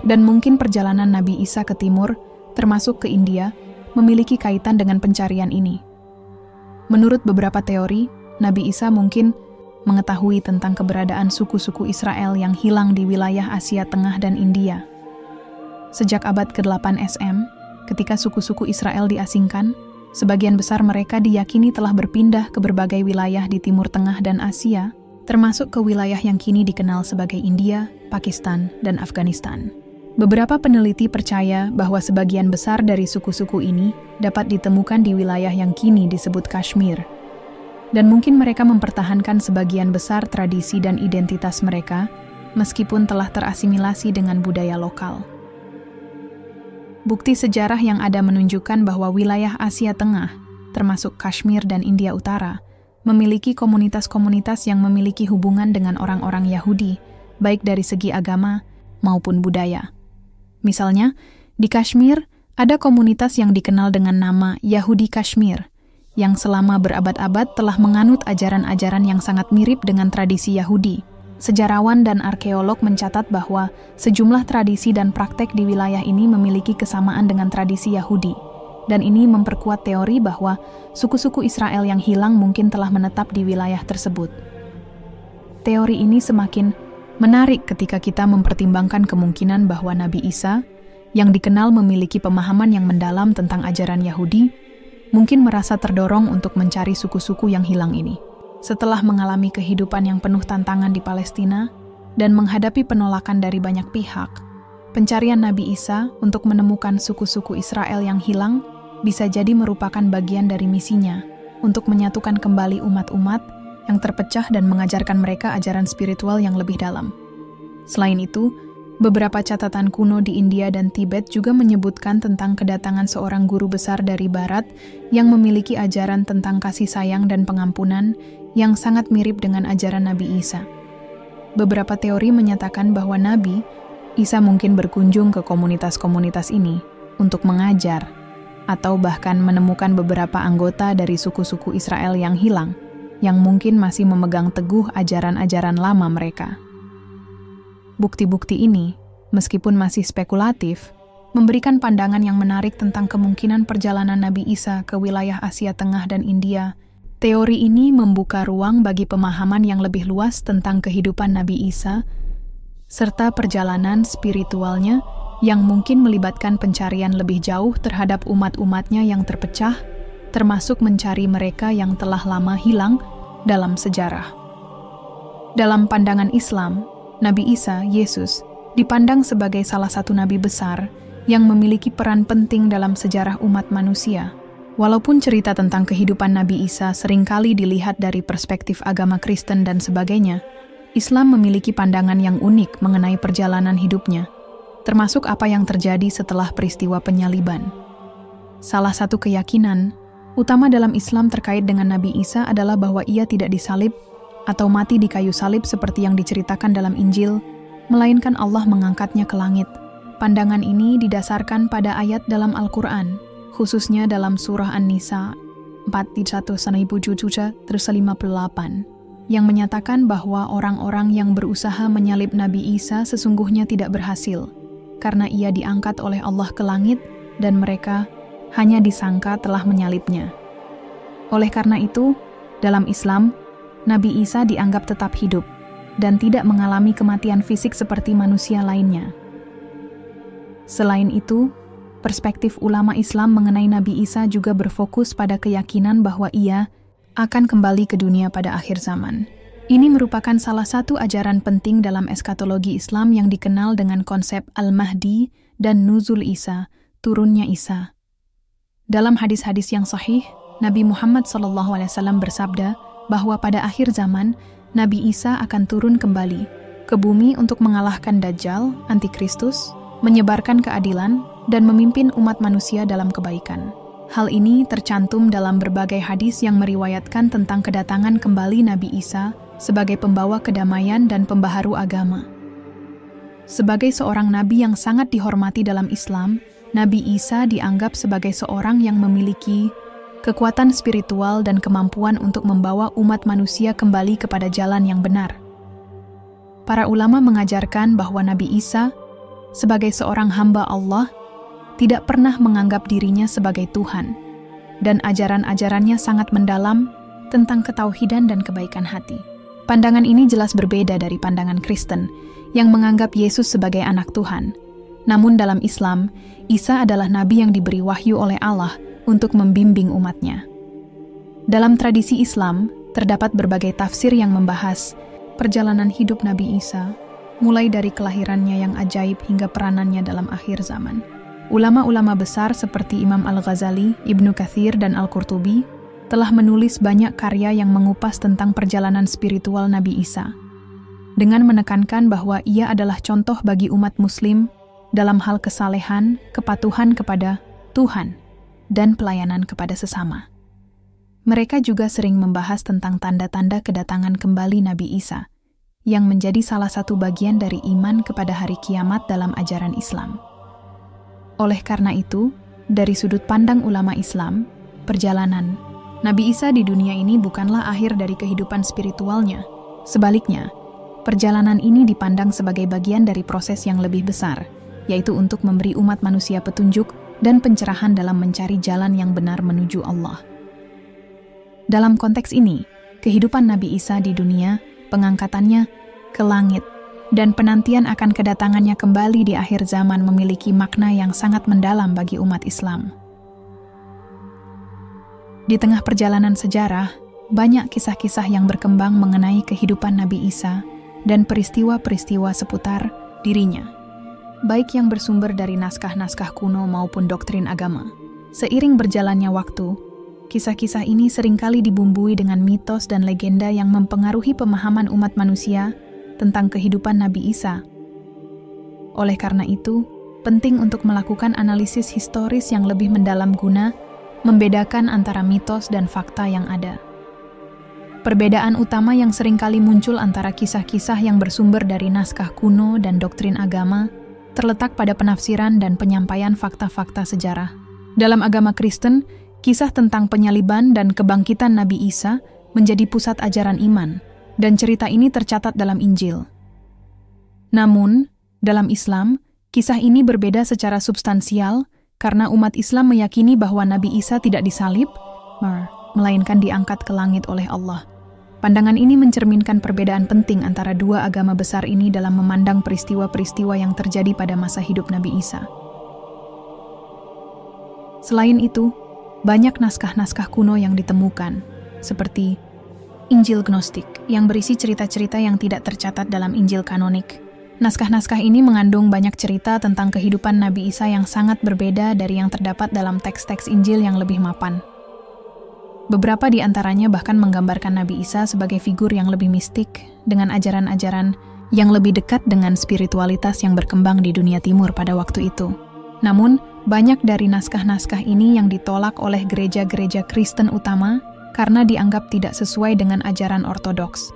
dan mungkin perjalanan Nabi Isa ke timur, termasuk ke India, memiliki kaitan dengan pencarian ini. Menurut beberapa teori, Nabi Isa mungkin mengetahui tentang keberadaan suku-suku Israel yang hilang di wilayah Asia Tengah dan India. Sejak abad ke-8 SM, ketika suku-suku Israel diasingkan, sebagian besar mereka diyakini telah berpindah ke berbagai wilayah di Timur Tengah dan Asia, termasuk ke wilayah yang kini dikenal sebagai India, Pakistan, dan Afghanistan. Beberapa peneliti percaya bahwa sebagian besar dari suku-suku ini dapat ditemukan di wilayah yang kini disebut Kashmir, dan mungkin mereka mempertahankan sebagian besar tradisi dan identitas mereka, meskipun telah terasimilasi dengan budaya lokal. Bukti sejarah yang ada menunjukkan bahwa wilayah Asia Tengah, termasuk Kashmir dan India Utara, memiliki komunitas-komunitas yang memiliki hubungan dengan orang-orang Yahudi, baik dari segi agama maupun budaya. Misalnya, di Kashmir ada komunitas yang dikenal dengan nama Yahudi Kashmir, yang selama berabad-abad telah menganut ajaran-ajaran yang sangat mirip dengan tradisi Yahudi. Sejarawan dan arkeolog mencatat bahwa sejumlah tradisi dan praktek di wilayah ini memiliki kesamaan dengan tradisi Yahudi, dan ini memperkuat teori bahwa suku-suku Israel yang hilang mungkin telah menetap di wilayah tersebut. Teori ini semakin menarik ketika kita mempertimbangkan kemungkinan bahwa Nabi Isa, yang dikenal memiliki pemahaman yang mendalam tentang ajaran Yahudi, mungkin merasa terdorong untuk mencari suku-suku yang hilang ini. Setelah mengalami kehidupan yang penuh tantangan di Palestina dan menghadapi penolakan dari banyak pihak, pencarian Nabi Isa untuk menemukan suku-suku Israel yang hilang bisa jadi merupakan bagian dari misinya untuk menyatukan kembali umat-umat yang terpecah dan mengajarkan mereka ajaran spiritual yang lebih dalam. Selain itu, beberapa catatan kuno di India dan Tibet juga menyebutkan tentang kedatangan seorang guru besar dari Barat yang memiliki ajaran tentang kasih sayang dan pengampunan yang sangat mirip dengan ajaran Nabi Isa. Beberapa teori menyatakan bahwa Nabi Isa mungkin berkunjung ke komunitas-komunitas ini untuk mengajar, atau bahkan menemukan beberapa anggota dari suku-suku Israel yang hilang, yang mungkin masih memegang teguh ajaran-ajaran lama mereka. Bukti-bukti ini, meskipun masih spekulatif, memberikan pandangan yang menarik tentang kemungkinan perjalanan Nabi Isa ke wilayah Asia Tengah dan India. Teori ini membuka ruang bagi pemahaman yang lebih luas tentang kehidupan Nabi Isa, serta perjalanan spiritualnya yang mungkin melibatkan pencarian lebih jauh terhadap umat-umatnya yang terpecah, termasuk mencari mereka yang telah lama hilang dalam sejarah. Dalam pandangan Islam, Nabi Isa, Yesus, dipandang sebagai salah satu nabi besar yang memiliki peran penting dalam sejarah umat manusia. Walaupun cerita tentang kehidupan Nabi Isa seringkali dilihat dari perspektif agama Kristen dan sebagainya, Islam memiliki pandangan yang unik mengenai perjalanan hidupnya, termasuk apa yang terjadi setelah peristiwa penyaliban. Salah satu keyakinan utama dalam Islam terkait dengan Nabi Isa adalah bahwa ia tidak disalib atau mati di kayu salib seperti yang diceritakan dalam Injil, melainkan Allah mengangkatnya ke langit. Pandangan ini didasarkan pada ayat dalam Al-Quran, khususnya dalam surah An-Nisa 41:57-58, yang menyatakan bahwa orang-orang yang berusaha menyalib Nabi Isa sesungguhnya tidak berhasil, karena ia diangkat oleh Allah ke langit dan mereka hanya disangka telah menyalibnya. Oleh karena itu, dalam Islam, Nabi Isa dianggap tetap hidup dan tidak mengalami kematian fisik seperti manusia lainnya. Selain itu, perspektif ulama Islam mengenai Nabi Isa juga berfokus pada keyakinan bahwa ia akan kembali ke dunia pada akhir zaman. Ini merupakan salah satu ajaran penting dalam eskatologi Islam yang dikenal dengan konsep Al-Mahdi dan Nuzul Isa, turunnya Isa. Dalam hadis-hadis yang sahih, Nabi Muhammad SAW bersabda bahwa pada akhir zaman, Nabi Isa akan turun kembali ke bumi untuk mengalahkan Dajjal, Antikristus, menyebarkan keadilan, dan memimpin umat manusia dalam kebaikan. Hal ini tercantum dalam berbagai hadis yang meriwayatkan tentang kedatangan kembali Nabi Isa sebagai pembawa kedamaian dan pembaharu agama. Sebagai seorang nabi yang sangat dihormati dalam Islam, Nabi Isa dianggap sebagai seorang yang memiliki kekuatan spiritual dan kemampuan untuk membawa umat manusia kembali kepada jalan yang benar. Para ulama mengajarkan bahwa Nabi Isa, sebagai seorang hamba Allah, tidak pernah menganggap dirinya sebagai Tuhan, dan ajaran-ajarannya sangat mendalam tentang ketauhidan dan kebaikan hati. Pandangan ini jelas berbeda dari pandangan Kristen yang menganggap Yesus sebagai anak Tuhan. Namun dalam Islam, Isa adalah nabi yang diberi wahyu oleh Allah untuk membimbing umatnya. Dalam tradisi Islam, terdapat berbagai tafsir yang membahas perjalanan hidup Nabi Isa, mulai dari kelahirannya yang ajaib hingga peranannya dalam akhir zaman. Ulama-ulama besar seperti Imam Al-Ghazali, Ibnu Katsir, dan Al-Qurtubi telah menulis banyak karya yang mengupas tentang perjalanan spiritual Nabi Isa, dengan menekankan bahwa ia adalah contoh bagi umat muslim dalam hal kesalehan, kepatuhan kepada Tuhan, dan pelayanan kepada sesama. Mereka juga sering membahas tentang tanda-tanda kedatangan kembali Nabi Isa, yang menjadi salah satu bagian dari iman kepada hari kiamat dalam ajaran Islam. Oleh karena itu, dari sudut pandang ulama Islam, perjalanan Nabi Isa di dunia ini bukanlah akhir dari kehidupan spiritualnya. Sebaliknya, perjalanan ini dipandang sebagai bagian dari proses yang lebih besar, yaitu untuk memberi umat manusia petunjuk dan pencerahan dalam mencari jalan yang benar menuju Allah. Dalam konteks ini, kehidupan Nabi Isa di dunia, pengangkatannya ke langit, dan penantian akan kedatangannya kembali di akhir zaman memiliki makna yang sangat mendalam bagi umat Islam. Di tengah perjalanan sejarah, banyak kisah-kisah yang berkembang mengenai kehidupan Nabi Isa dan peristiwa-peristiwa seputar dirinya, baik yang bersumber dari naskah-naskah kuno maupun doktrin agama. Seiring berjalannya waktu, kisah-kisah ini seringkali dibumbui dengan mitos dan legenda yang mempengaruhi pemahaman umat manusia tentang kehidupan Nabi Isa. Oleh karena itu, penting untuk melakukan analisis historis yang lebih mendalam guna membedakan antara mitos dan fakta yang ada. Perbedaan utama yang seringkali muncul antara kisah-kisah yang bersumber dari naskah kuno dan doktrin agama terletak pada penafsiran dan penyampaian fakta-fakta sejarah. Dalam agama Kristen, kisah tentang penyaliban dan kebangkitan Nabi Isa menjadi pusat ajaran iman, dan cerita ini tercatat dalam Injil. Namun, dalam Islam, Kisah ini berbeda secara substansial karena umat Islam meyakini bahwa Nabi Isa tidak disalib, melainkan diangkat ke langit oleh Allah. Pandangan ini mencerminkan perbedaan penting antara dua agama besar ini dalam memandang peristiwa-peristiwa yang terjadi pada masa hidup Nabi Isa. Selain itu, banyak naskah-naskah kuno yang ditemukan, seperti Injil Gnostik yang berisi cerita-cerita yang tidak tercatat dalam Injil kanonik. Naskah-naskah ini mengandung banyak cerita tentang kehidupan Nabi Isa yang sangat berbeda dari yang terdapat dalam teks-teks Injil yang lebih mapan. Beberapa di antaranya bahkan menggambarkan Nabi Isa sebagai figur yang lebih mistik, dengan ajaran-ajaran yang lebih dekat dengan spiritualitas yang berkembang di dunia timur pada waktu itu. Namun, banyak dari naskah-naskah ini yang ditolak oleh gereja-gereja Kristen utama karena dianggap tidak sesuai dengan ajaran ortodoks.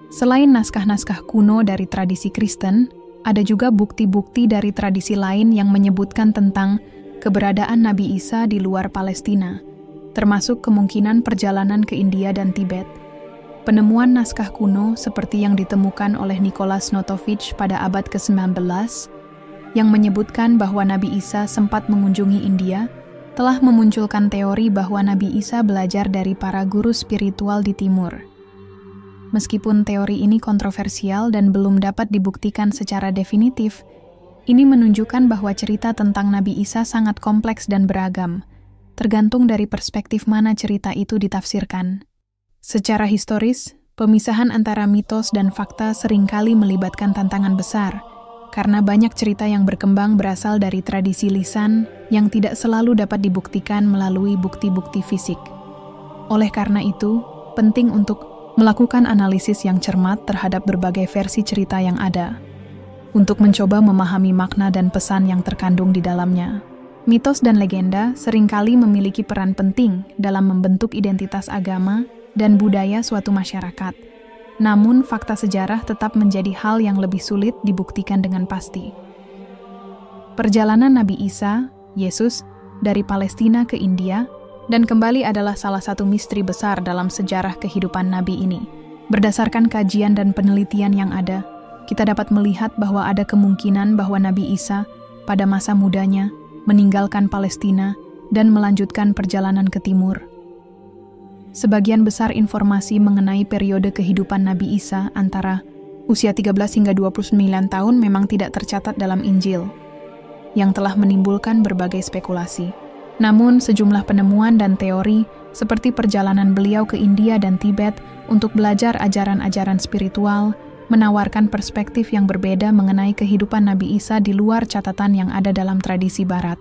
Selain naskah-naskah kuno dari tradisi Kristen, ada juga bukti-bukti dari tradisi lain yang menyebutkan tentang keberadaan Nabi Isa di luar Palestina, termasuk kemungkinan perjalanan ke India dan Tibet. Penemuan naskah kuno seperti yang ditemukan oleh Nicholas Notovich pada abad ke-19, yang menyebutkan bahwa Nabi Isa sempat mengunjungi India, telah memunculkan teori bahwa Nabi Isa belajar dari para guru spiritual di timur. Meskipun teori ini kontroversial dan belum dapat dibuktikan secara definitif, ini menunjukkan bahwa cerita tentang Nabi Isa sangat kompleks dan beragam, tergantung dari perspektif mana cerita itu ditafsirkan. Secara historis, pemisahan antara mitos dan fakta seringkali melibatkan tantangan besar, karena banyak cerita yang berkembang berasal dari tradisi lisan yang tidak selalu dapat dibuktikan melalui bukti-bukti fisik. Oleh karena itu, penting untuk melakukan analisis yang cermat terhadap berbagai versi cerita yang ada, untuk mencoba memahami makna dan pesan yang terkandung di dalamnya. Mitos dan legenda seringkali memiliki peran penting dalam membentuk identitas agama dan budaya suatu masyarakat. Namun, fakta sejarah tetap menjadi hal yang lebih sulit dibuktikan dengan pasti. Perjalanan Nabi Isa, Yesus, dari Palestina ke India dan kembali adalah salah satu misteri besar dalam sejarah kehidupan Nabi ini. Berdasarkan kajian dan penelitian yang ada, kita dapat melihat bahwa ada kemungkinan bahwa Nabi Isa pada masa mudanya meninggalkan Palestina dan melanjutkan perjalanan ke timur. Sebagian besar informasi mengenai periode kehidupan Nabi Isa antara usia 13 hingga 29 tahun memang tidak tercatat dalam Injil, yang telah menimbulkan berbagai spekulasi. Namun, sejumlah penemuan dan teori seperti perjalanan beliau ke India dan Tibet untuk belajar ajaran-ajaran spiritual menawarkan perspektif yang berbeda mengenai kehidupan Nabi Isa di luar catatan yang ada dalam tradisi Barat.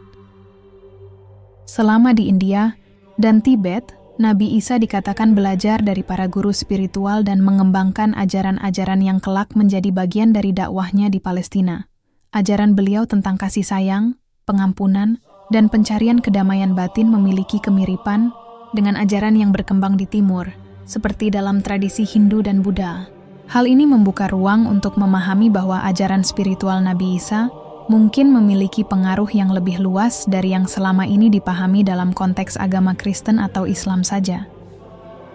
Selama di India dan Tibet, Nabi Isa dikatakan belajar dari para guru spiritual dan mengembangkan ajaran-ajaran yang kelak menjadi bagian dari dakwahnya di Palestina. Ajaran beliau tentang kasih sayang, pengampunan, dan pencarian kedamaian batin memiliki kemiripan dengan ajaran yang berkembang di timur, seperti dalam tradisi Hindu dan Buddha. Hal ini membuka ruang untuk memahami bahwa ajaran spiritual Nabi Isa mungkin memiliki pengaruh yang lebih luas dari yang selama ini dipahami dalam konteks agama Kristen atau Islam saja.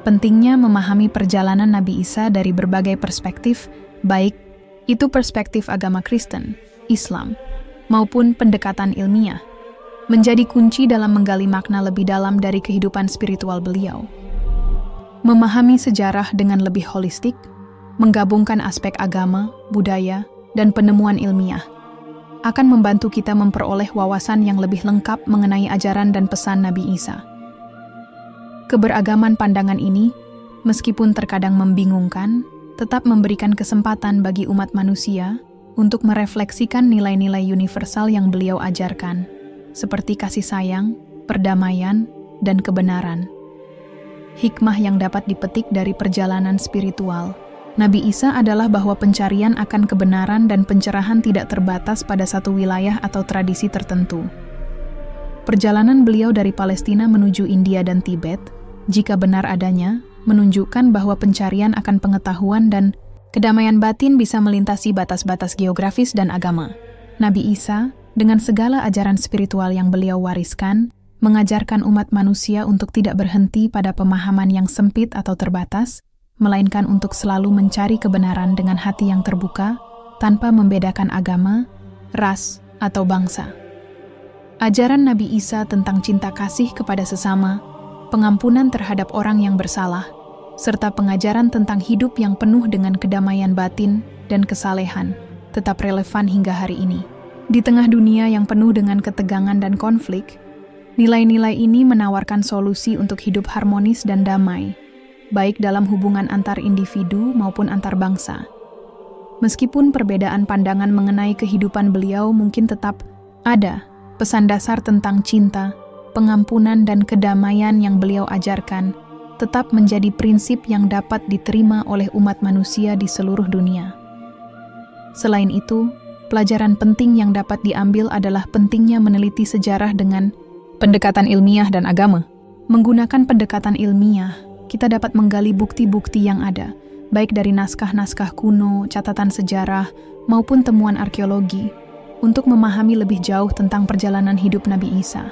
Pentingnya memahami perjalanan Nabi Isa dari berbagai perspektif, baik itu perspektif agama Kristen, Islam, maupun pendekatan ilmiah, menjadi kunci dalam menggali makna lebih dalam dari kehidupan spiritual beliau. Memahami sejarah dengan lebih holistik, menggabungkan aspek agama, budaya, dan penemuan ilmiah, akan membantu kita memperoleh wawasan yang lebih lengkap mengenai ajaran dan pesan Nabi Isa. Keberagaman pandangan ini, meskipun terkadang membingungkan, tetap memberikan kesempatan bagi umat manusia untuk merefleksikan nilai-nilai universal yang beliau ajarkan, seperti kasih sayang, perdamaian, dan kebenaran. Hikmah yang dapat dipetik dari perjalanan spiritual Nabi Isa adalah bahwa pencarian akan kebenaran dan pencerahan tidak terbatas pada satu wilayah atau tradisi tertentu. Perjalanan beliau dari Palestina menuju India dan Tibet, jika benar adanya, menunjukkan bahwa pencarian akan pengetahuan dan kedamaian batin bisa melintasi batas-batas geografis dan agama. Nabi Isa, dengan segala ajaran spiritual yang beliau wariskan, mengajarkan umat manusia untuk tidak berhenti pada pemahaman yang sempit atau terbatas, melainkan untuk selalu mencari kebenaran dengan hati yang terbuka, tanpa membedakan agama, ras, atau bangsa. Ajaran Nabi Isa tentang cinta kasih kepada sesama, pengampunan terhadap orang yang bersalah, serta pengajaran tentang hidup yang penuh dengan kedamaian batin dan kesalehan tetap relevan hingga hari ini. Di tengah dunia yang penuh dengan ketegangan dan konflik, nilai-nilai ini menawarkan solusi untuk hidup harmonis dan damai, baik dalam hubungan antar individu maupun antar bangsa. Meskipun perbedaan pandangan mengenai kehidupan beliau mungkin tetap ada, pesan dasar tentang cinta, pengampunan, dan kedamaian yang beliau ajarkan tetap menjadi prinsip yang dapat diterima oleh umat manusia di seluruh dunia. Selain itu, pelajaran penting yang dapat diambil adalah pentingnya meneliti sejarah dengan pendekatan ilmiah dan agama. Menggunakan pendekatan ilmiah, kita dapat menggali bukti-bukti yang ada, baik dari naskah-naskah kuno, catatan sejarah, maupun temuan arkeologi, untuk memahami lebih jauh tentang perjalanan hidup Nabi Isa.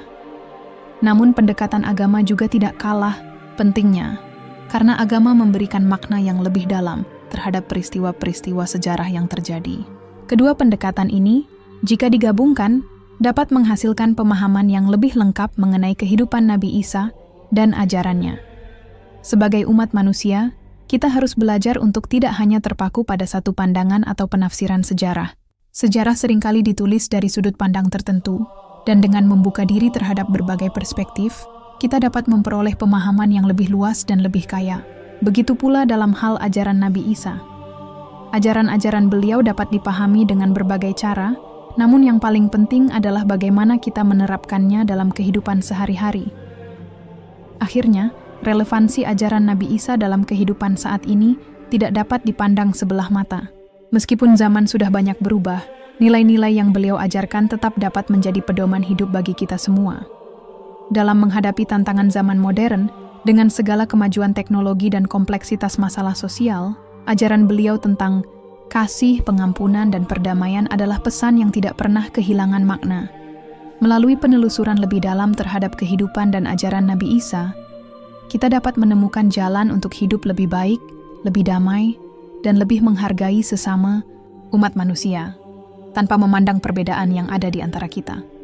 Namun pendekatan agama juga tidak kalah pentingnya, karena agama memberikan makna yang lebih dalam terhadap peristiwa-peristiwa sejarah yang terjadi. Kedua pendekatan ini, jika digabungkan, dapat menghasilkan pemahaman yang lebih lengkap mengenai kehidupan Nabi Isa dan ajarannya. Sebagai umat manusia, kita harus belajar untuk tidak hanya terpaku pada satu pandangan atau penafsiran sejarah. Sejarah seringkali ditulis dari sudut pandang tertentu, dan dengan membuka diri terhadap berbagai perspektif, kita dapat memperoleh pemahaman yang lebih luas dan lebih kaya. Begitu pula dalam hal ajaran Nabi Isa. Ajaran-ajaran beliau dapat dipahami dengan berbagai cara, namun yang paling penting adalah bagaimana kita menerapkannya dalam kehidupan sehari-hari. Akhirnya, relevansi ajaran Nabi Isa dalam kehidupan saat ini tidak dapat dipandang sebelah mata. Meskipun zaman sudah banyak berubah, nilai-nilai yang beliau ajarkan tetap dapat menjadi pedoman hidup bagi kita semua. Dalam menghadapi tantangan zaman modern, dengan segala kemajuan teknologi dan kompleksitas masalah sosial, ajaran beliau tentang kasih, pengampunan, dan perdamaian adalah pesan yang tidak pernah kehilangan makna. Melalui penelusuran lebih dalam terhadap kehidupan dan ajaran Nabi Isa, kita dapat menemukan jalan untuk hidup lebih baik, lebih damai, dan lebih menghargai sesama umat manusia, tanpa memandang perbedaan yang ada di antara kita.